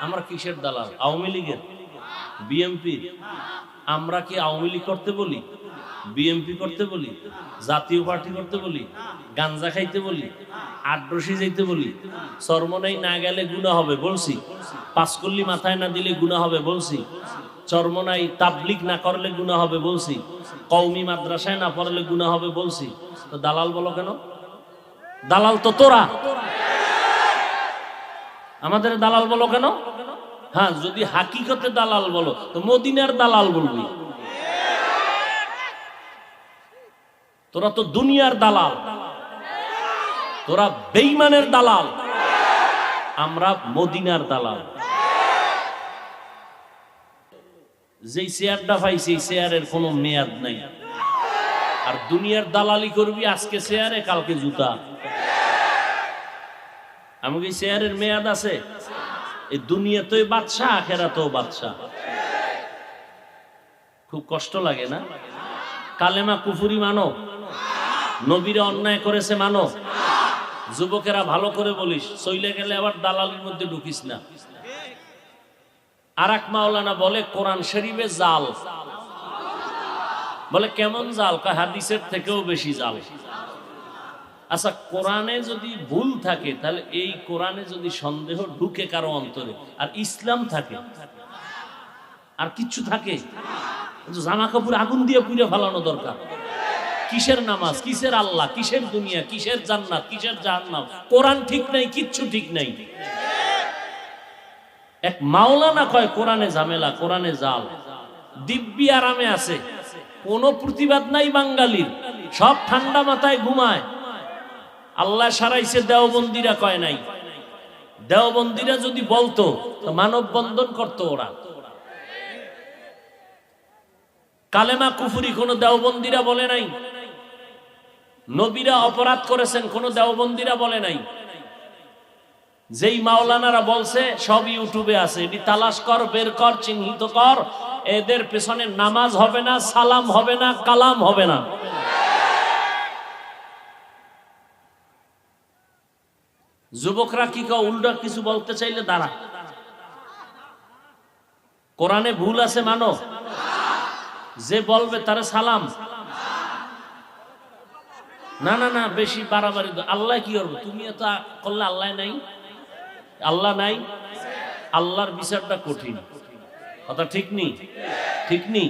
আমরা কিসের দালাল? আওয়ামী লীগের, বিএমপির? আমরা কি আওয়ামী লীগ করতে বলি, বিএমপি করতে বলি, জাতীয় পার্টি করতে বলি, গাঞ্জা খাইতে বলি, আড্রসি যাইতে বলি, চরমনাই না গেলে গুনাহ হবে বলছি, পাঁচকল্লি মাথায় না দিলে গুনাহ হবে বলছি, চরমনাই তাবলিগ না করলে গুনাহ হবে বলছি, কওমি মাদ্রাসায় না পড়লে গুনাহ হবে বলছি। তো দালাল বলো কেন? দালাল তো তোরা, আমাদের দালাল বলো কেন? হ্যাঁ, যদি হাকিকতে দালাল বলো তো মদিনার দালাল বলবি। তোরা তো দুনিয়ার দালাল, তোরা বেঈমানের দালাল, আমরা মদিনার দালাল। যেই চেয়ারটা পাইছি এই চেয়ারের কোনো মেয়াদ নাই। আর দুনিয়ার দালালি করবি, আজকে চেয়ারে কালকে জুতা। আমাকে চেয়ারের মেয়াদ আছে? এই দুনিয়াতেই বাদশা, আখিরাতেও বাদশা। খুব কষ্ট লাগে না? কালেমা কুফরি মানো? নবীরা অন্যায় করেছে মানো? যুবকেরা ভালো করে বলিস, চইলে গেলে আবার দালালির মধ্যে ঢুকিস না। আর এক মাওলানা বলে কোরআন শরীফে জাল। বলে কেমন জাল? হাদিসের থেকেও বেশি জাল। আচ্ছা, কোরআনে যদি ভুল থাকে তাহলে এই কোরআনে যদি সন্দেহ ঢুকে কারো অন্তরে, আর ইসলাম থাকে, আর কিচ্ছু থাকে, জামা কাপড় আগুন দিয়ে পুড়ে ফেলানো দরকার। কিসের নামাজ, কিসের আল্লাহ, কিসের দুনিয়া, কিসের জান্নাত, কিসের জাহান্নাম? কোরআন ঠিক নাই, কিচ্ছু ঠিক নাই। এক মাওলানা কয় কোরআনে ঝামেলা, কোরআনে জাল। দিব্যি আরামে আছে, কোনো প্রতিবাদ নাই বাঙালির, সব ঠান্ডা মাথায় ঘুমায়। আল্লাহ সারাইছে, দেওবন্দিরা কয় নাই। দেওবন্দিরা যদি বলতো তো মানব বন্ধন করতো ওরা। কালেমা কুফরি কোন দেওবন্দিরা বলে নাই। নবীরা অপরাধ করেছেন কোন দেওবন্দিরা বলে নাই। যেই মাওলানারা বলছে সব ইউটিউবে আছে, এটি তালাশ কর, বের কর, চিহ্নিত কর। এদের পেছনে নামাজ হবে না, সালাম হবে না, কালাম হবে না। যুবকরা কি কও? উল্টা কিছু বলতে চাইলে দাঁড়া। কোরআনে ভুল আছে মানো? যে বলবে তারে সালাম। না না না, বেশি বাড়াবাড়ি। আল্লাহ কি করবো? তুমি এত করলে আল্লাহ নাই? আল্লাহ নাই? আল্লাহর বিচারটা কঠিন, কথা ঠিক নেই? ঠিক নেই,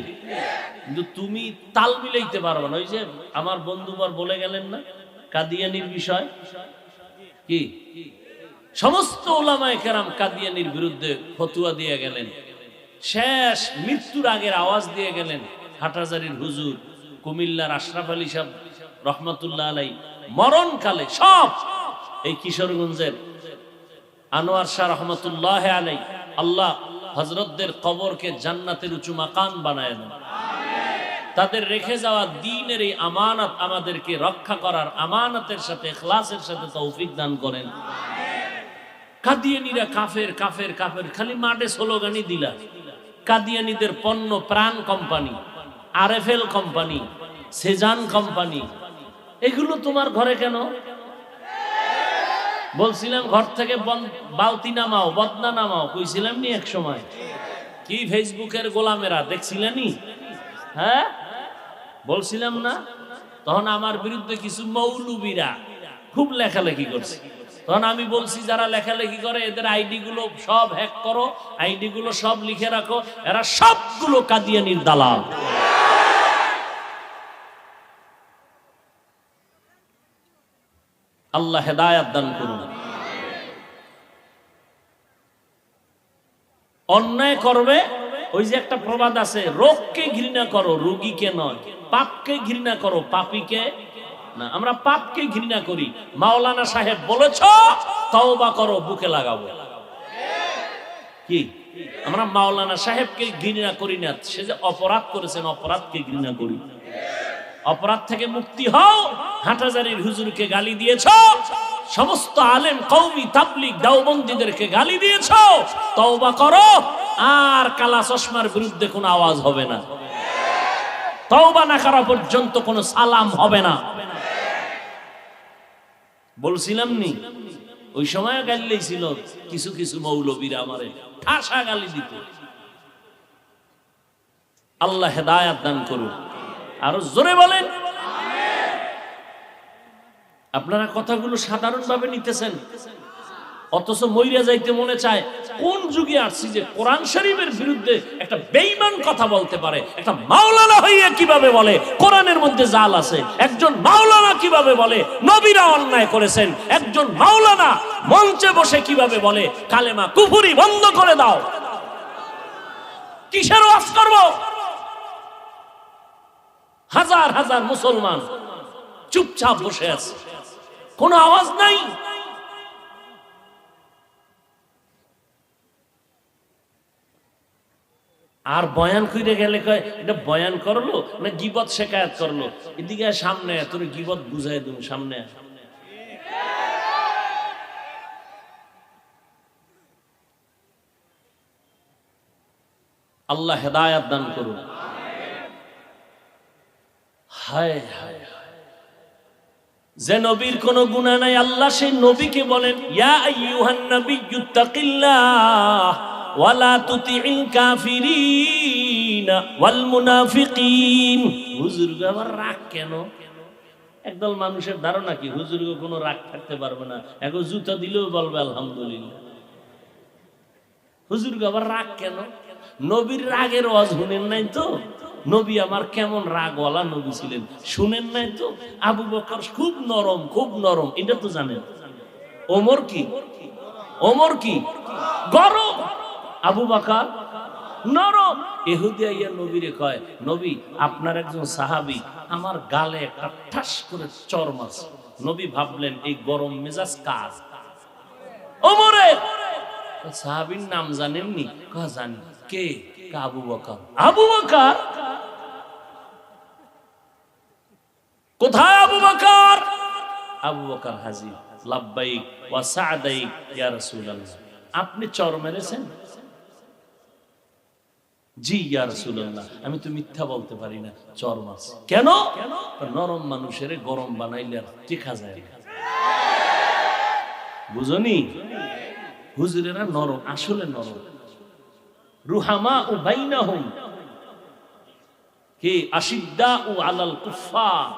কিন্তু তুমি তাল মিলাইতে পারবে না। ওই যে আমার বন্ধুবার বলে গেলেন না কাদিয়ানির বিষয়, কি সমস্ত ওলামায়ে কেরাম কাদিয়ানির বিরুদ্ধে ফতোয়া দিয়ে গেলেন, শেষ মৃত্যুর আগের আওয়াজ দিয়ে গেলেন। হাটহাজারীর হুজুর, কুমিল্লার আশরাফ আলী সাহেব রহমতুল্লাহ আলাই, মরণকালে সব, এই কিশোরগঞ্জের আনোয়ার শাহ রহমতুল্লাহ আলাই, আল্লাহ হযরতদের কবরকে জান্নাতের উঁচু মাকাম বানায় দেন। তাদের রেখে যাওয়া দ্বীনের এই আমানত আমাদেরকে রক্ষা করার আমানতের সাথে ইখলাসের সাথে তৌফিক দান করেন। কাদিয়ানীরা কাফের কাফের কাফের, খালি মাঠে স্লোগানই দিলা। কাদিয়ানীদের পণ্য প্রাণ company, RFL company, Shezan company, এগুলো তোমার ঘরে কেন? বলছিলাম ঘর থেকে বালতি নামাও, বদনা নামাও, কইছিলাম নি এক সময়? কি ফেসবুকের গোলামেরা দেখছিলেনি? হ্যাঁ বলছিলাম না? তখন আমার বিরুদ্ধে কিছু মৌলবীরা খুব লেখালেখি করছে। তখন আমি বলছি যারা লেখালেখি করে এদের আইডি গুলো সব হ্যাক করো, আইডি গুলো সব লিখে রাখো, এরা সবগুলো কাদিয়ানির দালাল। আল্লাহ হেদায়াত দান করুন। অন্যায় করবে, ওই যে একটা প্রবাদ আছে, রোগকে ঘৃণা করো রোগীকে নয়, পাপকে ঘৃণা করো পাপীকে না। আমরা পাপকে ঘৃণা করি। মাওলানা সাহেব বলেছ তওবা করো, বুকে লাগাবো। কি আমরা মাওলানা সাহেবকে ঘৃণা করি না, সে যে অপরাধ করেছেন অপরাধকে ঘৃণা করি। অপরাধ থেকে মুক্তি হও। হাটহাজারীর হুজুরকে গালি দিয়েছ, সমস্ত আলেম কওমি তাবলীগ দেওবন্দীদেরকে গালি দিয়েছ, তওবা করো, আর কালা চশমার বিরুদ্ধে কোনো আওয়াজ হবে না। তওবা না করা পর্যন্ত কোনো সালাম হবে না। বলছিলাম নি ওই সময় গালিলেই ছিল কিছু কিছু মৌলবীরা আমারে ঠাসা গালি দিত। আল্লাহ হেদায়াত দান করুন। আরো জোরে বলেন। আপনারা কথাগুলো সাধারণ ভাবে নিতেছেন, অথচ মইরা যাইতে মনে চায়। কোন যুগে আসছি যে কোরআন শরীফের বিরুদ্ধে একটা বেঈমান কথা বলতে পারে? একটা মাওলানা হইয়া কিভাবে বলে কোরআনের মধ্যে জাল আছে? একজন মাওলানা কিভাবে বলে নবীরা অন্যায় করেছেন? একজন মাওলানা মঞ্চে বসে কিভাবে বলে কালেমা কুফরি বন্ধ করে দাও? কিসের ওয়াজ করব? হাজার হাজার মুসলমান চুপচাপ বসে আছে, কোনো আওয়াজ নাই। আর বয়ান কইরে গেলে কয় এটা বয়ান করলো না গীবত শেখায়াত করলো। এদিকে সামনে তোর গীবত বুঝাই দেব, সামনে। আল্লাহ হেদায়াত দান করুন। হায় হায়, যে নবীর কোনো গুনাহ নাই আল্লাহ সেই নবীকে বলেন ইয়া আইয়ুহান নাবিয়্যুত্তাকিল্লাহ ওয়ালা তুতিইল কাফিরিন ওয়াল মুনাফিকিন। হুজুর আবার রাগ কেন? একদল মানুষের ধারণা কি হুজুর কোনো রাগ থাকতে পারবে না, এখন জুতা দিলেও বলবে আলহামদুলিল্লাহ। হুজুর আবার রাগ কেন? নবীর রাগের ওয়াজ শুনেন নাই তো? নবী আমার কেমন রাগওয়ালা নবী ছিলেন শুনেন নাই তো? আবু বকর খুব নরম, খুব নরম, এটা তো জানেন। ওমর কি? ওমর কি গরম, আবু বকর নরম। ইহুদি আইয়া নবীরে কয় নবী আপনার একজন সাহাবী আমার গালে একটা ঠাস করে চড় মারছে। নবী ভাবলেন এই গরম মেজাজ কাজ ওমরের। সাহাবীর নাম জানেননি? কয় জানি। কে? আবু বকর। আবু বকর? কোথায় আবু বকর? আবু বকর হাজির। লাব্বাইক ওয়া সা'দাইক ইয়া রাসূলুল্লাহ। আপনি চর মেরেছেন? জি ইয়া রাসূলুল্লাহ। আমি তো মিথ্যা বলতে পারি না, চর মারছি। কেন? নরম মানুষের গরম বানাইলে আর টেকা যায় না। বুঝনি? হুজুরেরা নরম, আসলে নরম। রুহামা ও বাইনাহুম কি আশিদ্দা ও আলাল কুফার।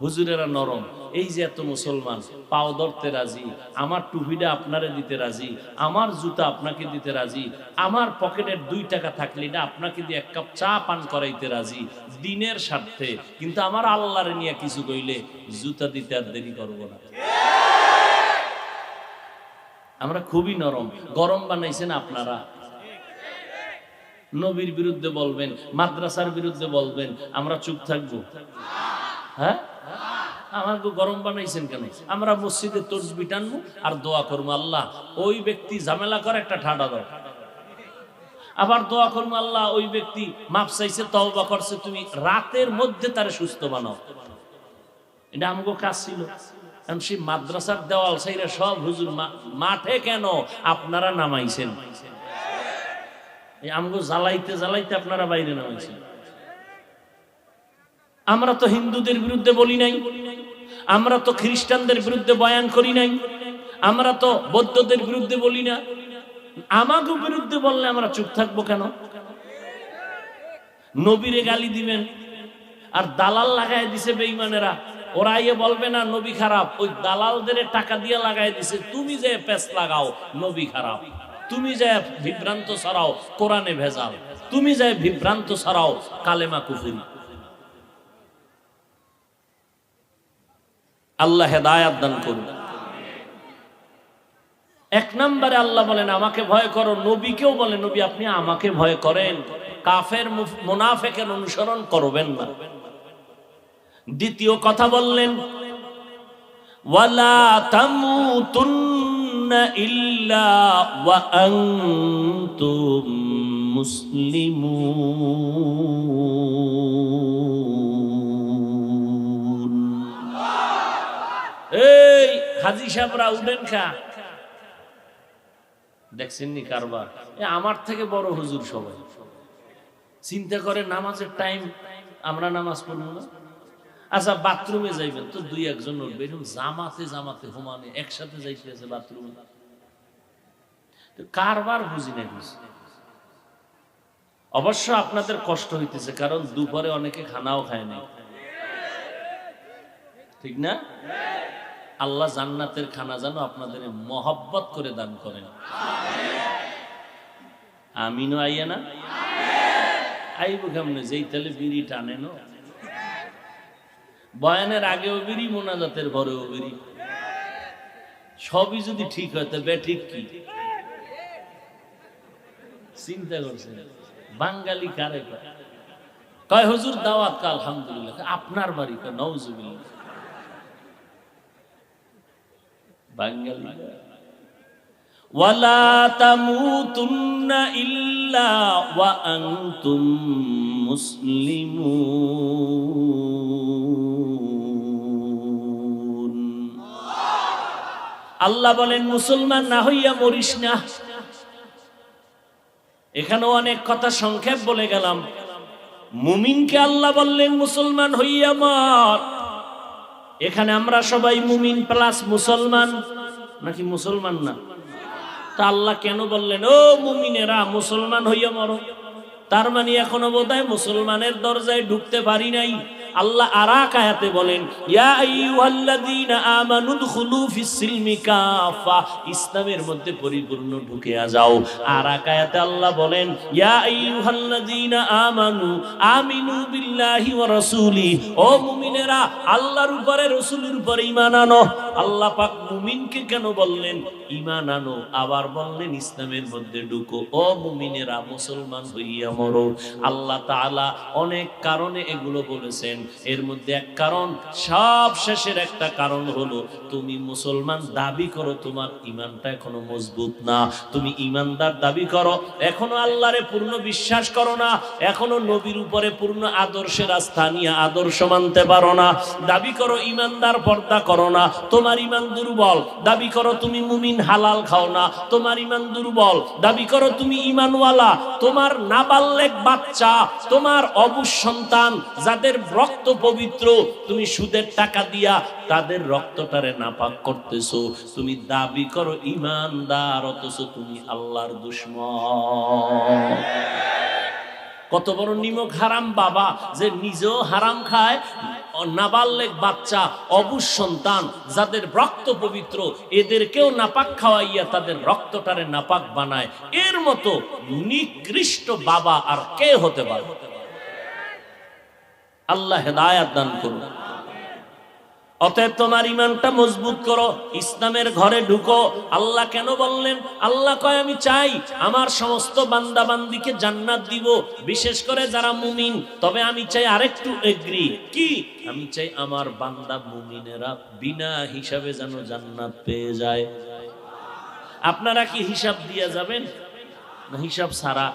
হুজুরেরা নরম। এই যে এত মুসলমান পাও ধরতে রাজি, আমার টুপিটা আপনারে দিতে রাজি, আমার জুতা আপনাকে দিতে রাজি, আমার পকেটের 2 টাকা থাকলে না আপনাকে দিয়ে 1 কাপ চা পান করাইতে রাজি দিনের স্বার্থে, কিন্তু আমার আল্লাহরে নিয়ে কিছু কইলে জুতা দিতে আর দেরি করবো না। আমরা খুবই নরম। গরম বানাইছেন আপনারা। নবীর বিরুদ্ধে বলবেন, মাদ্রাসার বিরুদ্ধে বলবেন, আমরা চুপ থাকবো? হ্যাঁ, আমাকে গরম বানাইছেন কেন? আমরা মসজিদে তসবিহ টানবো আর দোয়া করবো, আল্লাহ ওই ব্যক্তি ঝামেলা করে একটা ঠাডা দাও। আবার দোয়া করবো, আল্লাহ ওই ব্যক্তি মাপ চাইছে, তওবা করছে, তুমি রাতের মধ্যে তারে সুস্থ বানাও। এটা আমাকে কাজ ছিল। সেই মাদ্রাসার দেওয়াল সাইরা সব হুজুর মাঠে কেন আপনারা নামাইছেন? আমাকে জ্বালাইতে জ্বালাইতে আপনারা বাইরে নামাইছেন। আমরা তো হিন্দুদের বিরুদ্ধে বলি নাই, আমরা তো খ্রিস্টানদের বিরুদ্ধে বয়ান করি নাই, আমরা তো বৌদ্ধদের বিরুদ্ধে বলি না। আমাকে বিরুদ্ধে বললে আমরা চুপ থাকবো কেন? নবীরে গালি দিবেন আর দালাল লাগাই দিছে বেঈমানেরা, ওরা ইয়ে বলবে না নবী খারাপ, ওই দালালদের টাকা দিয়ে লাগাই দিছে। তুমি যে পেস লাগাও নবী খারাপ, তুমি যে বিভ্রান্ত ছড়াও কোরআনে ভেজাল, তুমি যে বিভ্রান্ত ছড়াও কালেমা কুফরি। আল্লাহ হেদায়াত দান করুন। 1 নম্বরে আল্লাহ বলেন আমাকে ভয় করো। নবীকেও বলেন নবী আপনি আমাকে ভয় করেন, কাফের মুনাফিকের অনুসরণ করবেন না। দ্বিতীয় কথা বললেন ওয়ালা তামুতুন্না ইল্লা ওয়া আনতুম মুসলিমুন। এই হাজী সাহেবরা উঠেন খা, দেখছেন নি কারবার? আমার থেকে বড় হুজুর সবাই চিন্তা করে নামাজের টাইম আমরা নামাজ পড়ব না। আচ্ছা বাথরুমে যাইবেন তো 2-1 জন উঠবে, এরকম জামাতে জামাতে হোমানে একসাথে যাইতে আছে বাথরুমে। কারবার বুঝি না বুঝি। অবশ্য আপনাদের কষ্ট হইতেছে, কারণ দুপুরে অনেকে খানাও খায় না, ঠিক না? আল্লাহ জান্নাতের খানা যেন আপনাদের মহব্বত করে দান করেন। আমিনও আইয়া না আইব কেমনে? যেই তাহলে বিড়ি টানে না, বয়ানের আগেও বিড়ি, মোনাজাতের পরেও বিড়ি, সবই যদি ঠিক হয় তো বেঠিক কি? চিন্তা করছেন বাঙালি কারে কয় হুজুর দাওয়াত কা? আলহামদুলিল্লাহ। আপনার বাড়ি কয় নাউজুবিল্লাহ। বাঙালি ওয়ালা তামুতুন্না ইল্লা ওয়া আনতুম মুসলিমুন। আল্লাহ বলেন মুসলমান না হইয়া মরিস না। এখানেও অনেক কথা সংক্ষেপ বলে গেলাম। মুমিনকে আল্লাহ বললেন মুসলমান হইয়া মর। এখানে আমরা সবাই মুমিন প্লাস মুসলমান, নাকি মুসলমান না? তা আল্লাহ কেন বললেন ও মুমিনেরা মুসলমান হইয়া মরো? তার মানে এখনো বোধহয় মুসলমানের দরজায় ঢুকতে পারি নাই। আল্লাহ আরেক আয়াতে বলেন ইয়া আইয়ুহাল্লাযীনা আমানু দুখুলু ফিস-সিলমি কাফা, ইসলামের মধ্যে পরিপূর্ণ ঢুকে যাও। আরেক আয়াতে আল্লাহ বলেন ইয়া আইয়ুহাল্লাযীনা আমানু আমিনু বিল্লাহি ওয়া রাসূলি, ও মুমিনেরা আল্লাহর উপরে রাসূলের উপরে ঈমান আনো। আল্লাহ পাক মুমিনকে কেন বললেন ঈমান আনো, আবার বললেন ইসলামের মধ্যে ঢুকো। ও মুমিনেরা মুসলমান হইয়া মরো। আল্লাহ তাআলা অনেক কারণে এগুলো বলেছেন, এর মধ্যে এক কারণ, সব শেষের একটা কারণ হলো তুমি মুসলমান দাবি করো, তোমার ঈমানটা এখনো মজবুত না। তুমি ঈমানদার দাবি করো, এখনো আল্লাহরে পূর্ণ বিশ্বাস করো না, এখনো নবীর উপরে পূর্ণ আদর্শের আস্থা নিয়ে আদর্শ মানতে পারো না। দাবি করো ঈমানদার, পর্দা করো না, তোমার ঈমান দুর্বল। দাবি করো তুমি মুমিন, হালাল খাও না, তোমার ঈমান দুর্বল। দাবি করো তুমি ঈমানওয়ালা, তোমার নাবালেগ বাচ্চা, তোমার অবুঝ সন্তান যাদের রক্ত পবিত্র, তুমি সুদের টাকা দিয়া তাদের রক্তটারে নাপাক করতেছো। তুমি দাবি করো ঈমানদার, অথচ তুমি আল্লাহর দুশমন। কত বড় নিমক হারাম বাবা, যে নিজেও হারাম খায়, নাবালেগ বাচ্চা, অবুঝ সন্তান যাদের রক্ত পবিত্র, এদেরকেও নাপাক খাওয়াইয়া তাদের রক্তটারে নাপাক বানায়। এর মতো নিকৃষ্ট বাবা আর কে হতে পারে? আল্লাহ হেদায়াত দান করুন। অতএব তোমার ইমানটা মজবুত করো, ইসলামের ঘরে ঢুকো। আল্লাহ কেন বললেন? আল্লাহ কয় আমি চাই আমার সমস্ত বান্দা বান্দিকে জান্নাত দিব, বিশেষ করে যারা মুমিন। তবে আমি চাই আরেকটু এগ্রি, কি? আমি চাই আমার বান্দা মুমিনেরা বিনা হিসাবে যেন জান্নাত পেয়ে যায়। আপনারা কি হিসাব দিয়ে যাবেন না হিসাব ছাড়া?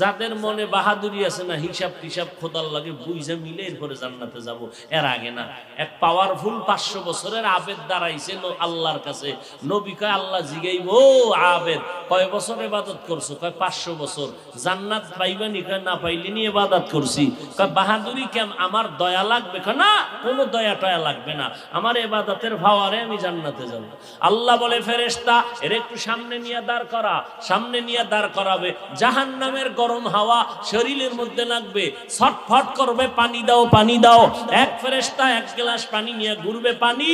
যাদের মনে বাহাদুরি আছে না, হিসাব টিসাব খোদার লাগে বুঝে মিলে এরপরে জান্নাতে যাব, এর আগে না। এক পাওয়ারফুল 500 বছরের আবেদ দাঁড়াইছে আল্লাহর কাছে। নবী কয়, আল্লাহ জিগাইব, ও আবেদ কয় বছর ইবাদত করছো? কয় 500 বছর। জান্নাত পাইবানি? কয় না পাইলিনি, ইবাদত করছি। কয় বাহাদুরি কেন? আমার দয়া লাগবে? কয় না, কোনো দয়া টয়া লাগবে না, আমার ইবাদতের ভাওয়ারে আমি জান্নাতে যাব। আল্লাহ বলে, ফেরেশতা এর একটু সামনে নিয়ে দাঁড় করা। সামনে নিয়ে দাঁড় করাবে, জাহান্নামের গরম হাওয়া শরীরের মধ্যে লাগবে, ছটফট করবে, পানি দাও পানি দাও। এক ফেরেশতা এক গ্লাস পানি নিয়ে ঘুরবে, পানি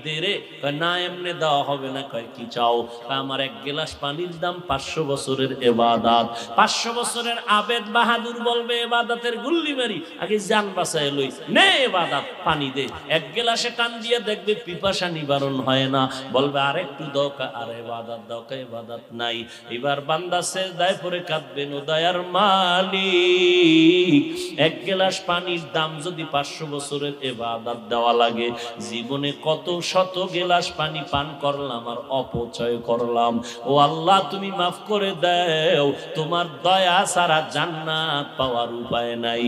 দে রে। না এমনি দেওয়া হবে না। কয় কি চাও? আমার এক গ্লাস পানির দাম 500 বছরের ইবাদত। 500 বছরের আবেদ বাহাদুর বলবে, ইবাদতের গুল্লি মারি, আগে জান বাঁচায় লই, নে ইবাদত, পানি দে। এক গ্লাসে টান দিয়ে দেখবে পিপাসা নিবারণ হয় না, বলবে আর একটু দাও, আর ইবাদত দাও, ইবাদত নাই। এবার বান্দা সিজদায় পড়ে কাঁদবেন, ও দয়ার মালিক, এক গ্লাস পানির দাম যদি 500 বছরের ইবাদত দেওয়া লাগে, জীবনে কত শত গ্লাস পানি পান করলাম আর অপচয় করলাম। ও আল্লাহ, তুমি মাফ করে দাও, তোমার দয়া ছাড়া জান্নাত পাওয়ার উপায় নাই।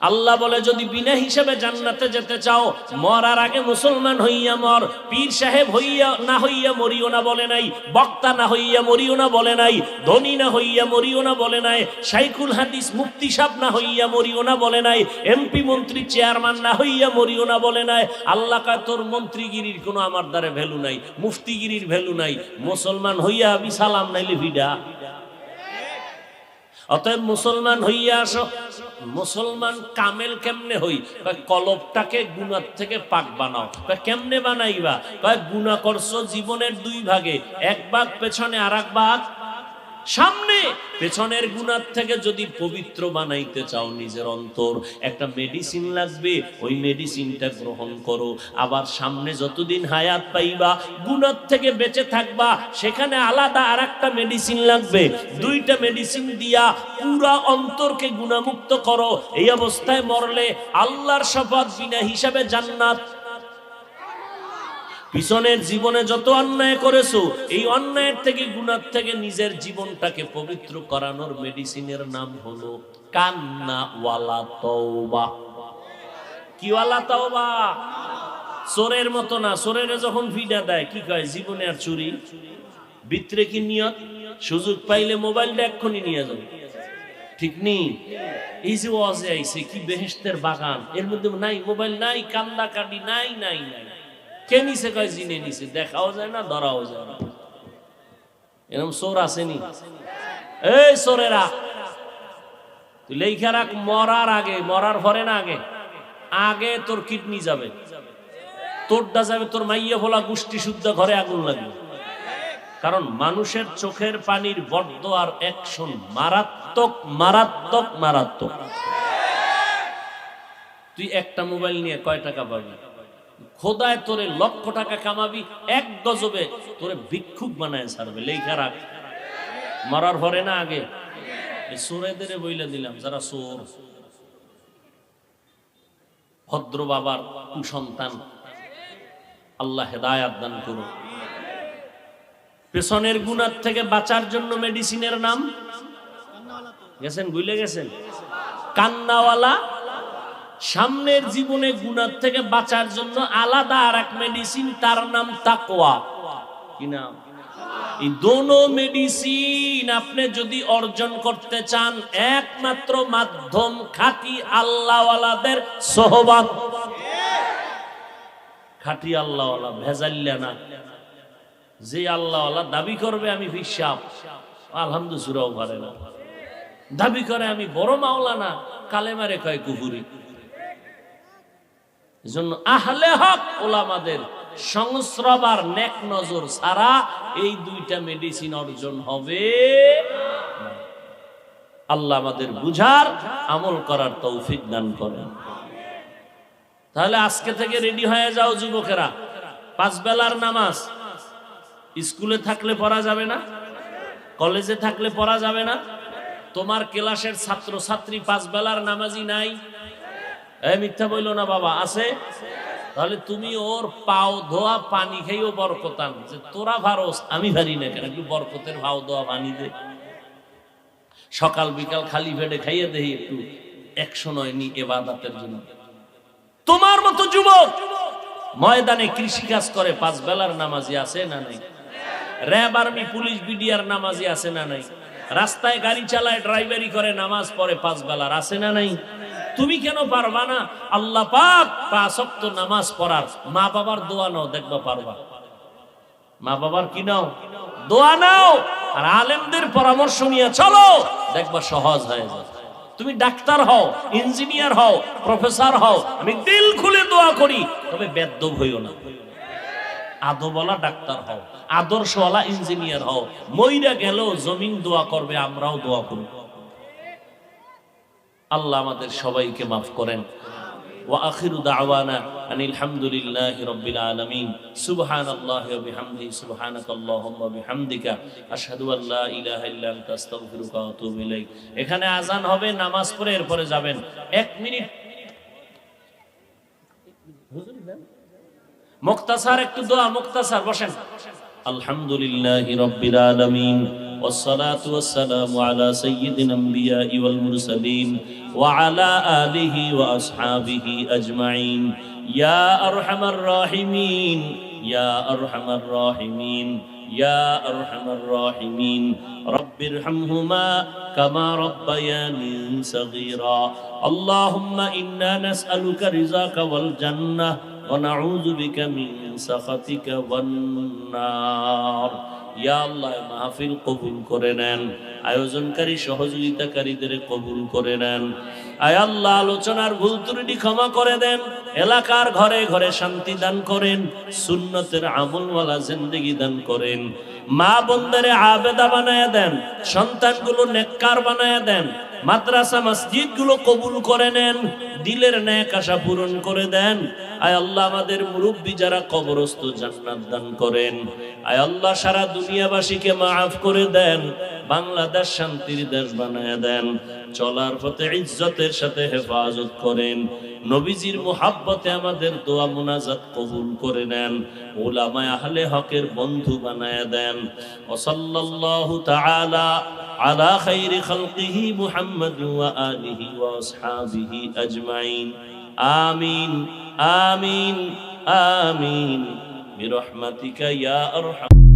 আল্লাহ বলে, যদি বিনা হিসাবে জান্নাতে যেতে চাও, মরার আগে মুসলমান হইয়া মর। পীর সাহেব হইয়া না হইয়া মরিও না বলে নাই, বক্তা না হইয়া মরিও না বলে নাই, ধনী না হইয়া মরিও না বলে নাই, শাইখুল হাদিস মুফতি সাহেব না হইয়া মরিও না বলে নাই, এমপি মন্ত্রী চেয়ারম্যান না হইয়া মরিও না বলে নাই। আল্লাহ কয়, তোর মন্ত্রীগিরির কোনো আমার দ্বারে ভ্যালু নাই, মুফতিগিরির ভ্যালু নাই, মুসলমান হইয়া আমি সালাম নাইলে ভিডা। অতএব মুসলমান হইয়া আসো। মুসলমান কামেল কেমনে হই? কলবটাকে গুনাহ থেকে পাক বানাও। কেমনে বানাইবা? গুনাহ করছো জীবনের 2 ভাগে, এক ভাগ পেছনে আর এক ভাগ সামনে। পেছনের গুনাহ থেকে যদি পবিত্র বানাইতে চাও নিজের অন্তর, একটা মেডিসিন লাগবে, ওই মেডিসিনটা গ্রহণ করো। আবার সামনে যতদিন হায়াত পাইবা, গুনাহ থেকে বেঁচে থাকবা, সেখানে আলাদা আর একটা মেডিসিন লাগবে। 2টা মেডিসিন দিয়া পুরা অন্তরকে গুনাহমুক্ত করো। এই অবস্থায় মরলে আল্লাহর শপথ, বিনা হিসাবে জান্নাত। পিছনের জীবনে যত অন্যায় করেছো, এই অন্যায়ের থেকে গুনাহ থেকে নিজের জীবনটাকে পবিত্র করানোর মেডিসিনের নাম হলো কান্না ওয়ালা তওবা। কি ওয়ালা তওবা? চোরের মতো না। চোরের যখন ফিডা দেয় কি কয়? জীবনে আর চুরি। ভিতরে কি নিয়ত? সুযোগ পাইলে মোবাইলটা এক্ষুনি নিয়ে যাবে, ঠিক নেই? এই যে ওয়াজে আইছে, কি বেহেশতের বাগান, এর মধ্যে নাই মোবাইল, নাই কান্দা কাটি, নাই নাই নাই। কে নিছে? কয় জিনে নিছে। দেখাও যায় না, ধরাও যায় না। এরকম চোর আসেনি? এই চোরেরা, তুই লেখা রাখ, মরার আগে, মরার পরে না, আগে আগে তোর কিডনি যাবে, তোরটা যাবে, তোর মাইয়া ফোলা গোষ্ঠী শুদ্ধ ঘরে আগুন লাগবে। কারণ মানুষের চোখের পানির বড্ড আর অ্যাকশন মারাত্মক মারাত্মক মারাত্মক। তুই একটা মোবাইল নিয়ে কয় টাকা পাবি? খোদায় তোরে লক্ষ টাকা কামাবি, এক গজবে তোরে ভিক্ষুক বানায় ছাড়বে। লেখা রাখ, মরার পরে না আগে। চোরেদের বইলে দিলাম, যারা চোর, ভদ্র বাবার কুসন্তান, আল্লাহ হেদায়াত দান করুন। পেছনের গুনাহ থেকে বাঁচার জন্য মেডিসিনের নাম গেছেন, ভুলে গেছেন? কান্নাওয়ালা। সামনের জীবনে গুনাহ থেকে বাঁচার জন্য আলাদা আর এক মেডিসিন, তার নাম তাকওয়া। কি নাম? এই দোনো মেডিসিন আপনি যদি অর্জন করতে চান, একমাত্র মাধ্যম খাঁটি আল্লাহওয়ালাদের সোহবত। খাঁটি আল্লাহওয়ালা, ভেজাল্লা না। যে আল্লাহওয়ালা দাবি করবে আমি বিশ্বাস, আলহামদুলিল্লাহ পারে না, দাবি করে আমি বড় মাওলানা, কালেমারে কয় কুফুরি। এজন্য আহলে হক ওলামাদের সংস্রব আর নেক নজর ছাড়া এই দুইটা মেডিসিন অর্জন হবে না। আল্লাহ আমাদের বুঝার আমল করার তৌফিক দান করেন। তাহলে আজকে থেকে রেডি হয়ে যাও যুবকেরা, 5 বেলার নামাজ স্কুলে থাকলে পড়া যাবে না, কলেজে থাকলে পড়া যাবে না। তোমার ক্লাসের ছাত্র ছাত্রী 5 বেলার নামাজি নাই? মিথ্যা বইল না বাবা, আছে? তাহলে তুমি ওর পাও ধোয়া পানি খাইও বরকতান, যে তোরা ভারস আমি ভারি না কেন, একটু বরকতের ভাও ধোয়া পানি দে। সকাল বিকাল খালি পেটে খাইয়ে দেই একটু 109 নি ইবাদতের জন্য। তোমার মতো যুবক ময়দানে কৃষি কাজ করে 5 বেলার নামাজি আছে না নাই? র্যাব আর্মি পুলিশ বিডিআর নামাজি আছে না নাই? রাস্তায় গাড়ি চালায় ড্রাইভারি করে নামাজ পড়ে 5 বেলার আছে না নাই? তুমি কেন পারবা না? আল্লাহ পাক 5 ওয়াক্ত নামাজ পড়ার মা বাবার দোয়া নাও, দেখবা পারবা। মা বাবার কি নাও? দোয়া নাও, আর আলেমদের পরামর্শ নিয়ে চলো, দেখবা সহজ হয়ে যায়। তুমি ডাক্তার হও, ইঞ্জিনিয়ার হও, প্রফেসর হও, আমি দিল খুলে দোয়া করি, তবে বেদ্যব হইও না। আদবওয়ালা ডাক্তার হও, আদর্শওয়ালা ইঞ্জিনিয়ার হও, মইরা গেল জমিন দোয়া করবে, আমরাও দোয়া করব। আল্লাহ আমাদের সবাইকে মাফ করেন। ওয়া আখিরু দাওয়ানা আনিল হামদুলিল্লাহি রাব্বিল আলামিন। সুবহানাল্লাহি ওয়া বিহামদিহি, সুবহানাকাল্লাহুম্মা ওয়া বিহামদিকা, আশহাদু আল্লা ইলাহা ইল্লা আনতা, আস্তাগফিরুকা ওয়া আতুবু ইলাইক। এখানে আজান হবে, নামাজ পড়ে এরপরে যাবেন। 1 মিনিট মুক্তাসার একটু দোয়া, মুক্তাসার বসেন। আলহামদুলিল্লাহি রাব্বিল আলামিন, والصلاة والسلام على سيد الأنبياء والمرسلين وعلى آله وأصحابه أجمعين. يا أرحم الراحمين، يا أرحم الراحمين، يا أرحم الراحمين، رب ارحمهما كما ربياني صغيرا. اللهم إنا نسألك رزاك والجنة ونعوذ بك من سخطك والنار. ইয়া আল্লাহ, মাহফিল কবুল করে নেন, আয়োজনকারী সহযোগিতাকারীদের কবুল করে নেন। আয় আল্লাহ, আলোচনার ভুল ত্রুটি ক্ষমা করে দেন, এলাকার ঘরে ঘরে শান্তি দান করেন, সুন্নতের আমলওয়ালা জিন্দেগি দান করেন। মা বোনদের আবেদা বানায়া দেন, সন্তানগুলো নেককার বানায়া দেন, মাদ্রাসা মসজিদ গুলো কবুল করে নেন, দিলের নেক আশা পূরণ করে দেন। আয় আল্লাহ, আমাদের মুরব্বী যারা কবরস্থ, জান্নাত দান করেন। আয় আল্লাহ, সারা দুনিয়াবাসীকে মাফ করে দেন, বাংলাদেশ শান্তির দেশ বানায় দেন, চলার পথে ইজ্জতের সাথে হেফাজত করেন। নবীজির মুহাব্বতে আমাদের দোয়া মুনাজাত কবুল করে নেন, উলামায়ে আহলে হকের বন্ধু বানায় দেন। ওয়া সাল্লাল্লাহু তাআলা আলা খাইরি খালকিহি মুহাম্মদ ওয়া আলিহি ওয়া আসহাবিহি আজমাইন। আমিন আমিন আমিন বিরহমাতিকা ইয়া আরহাম।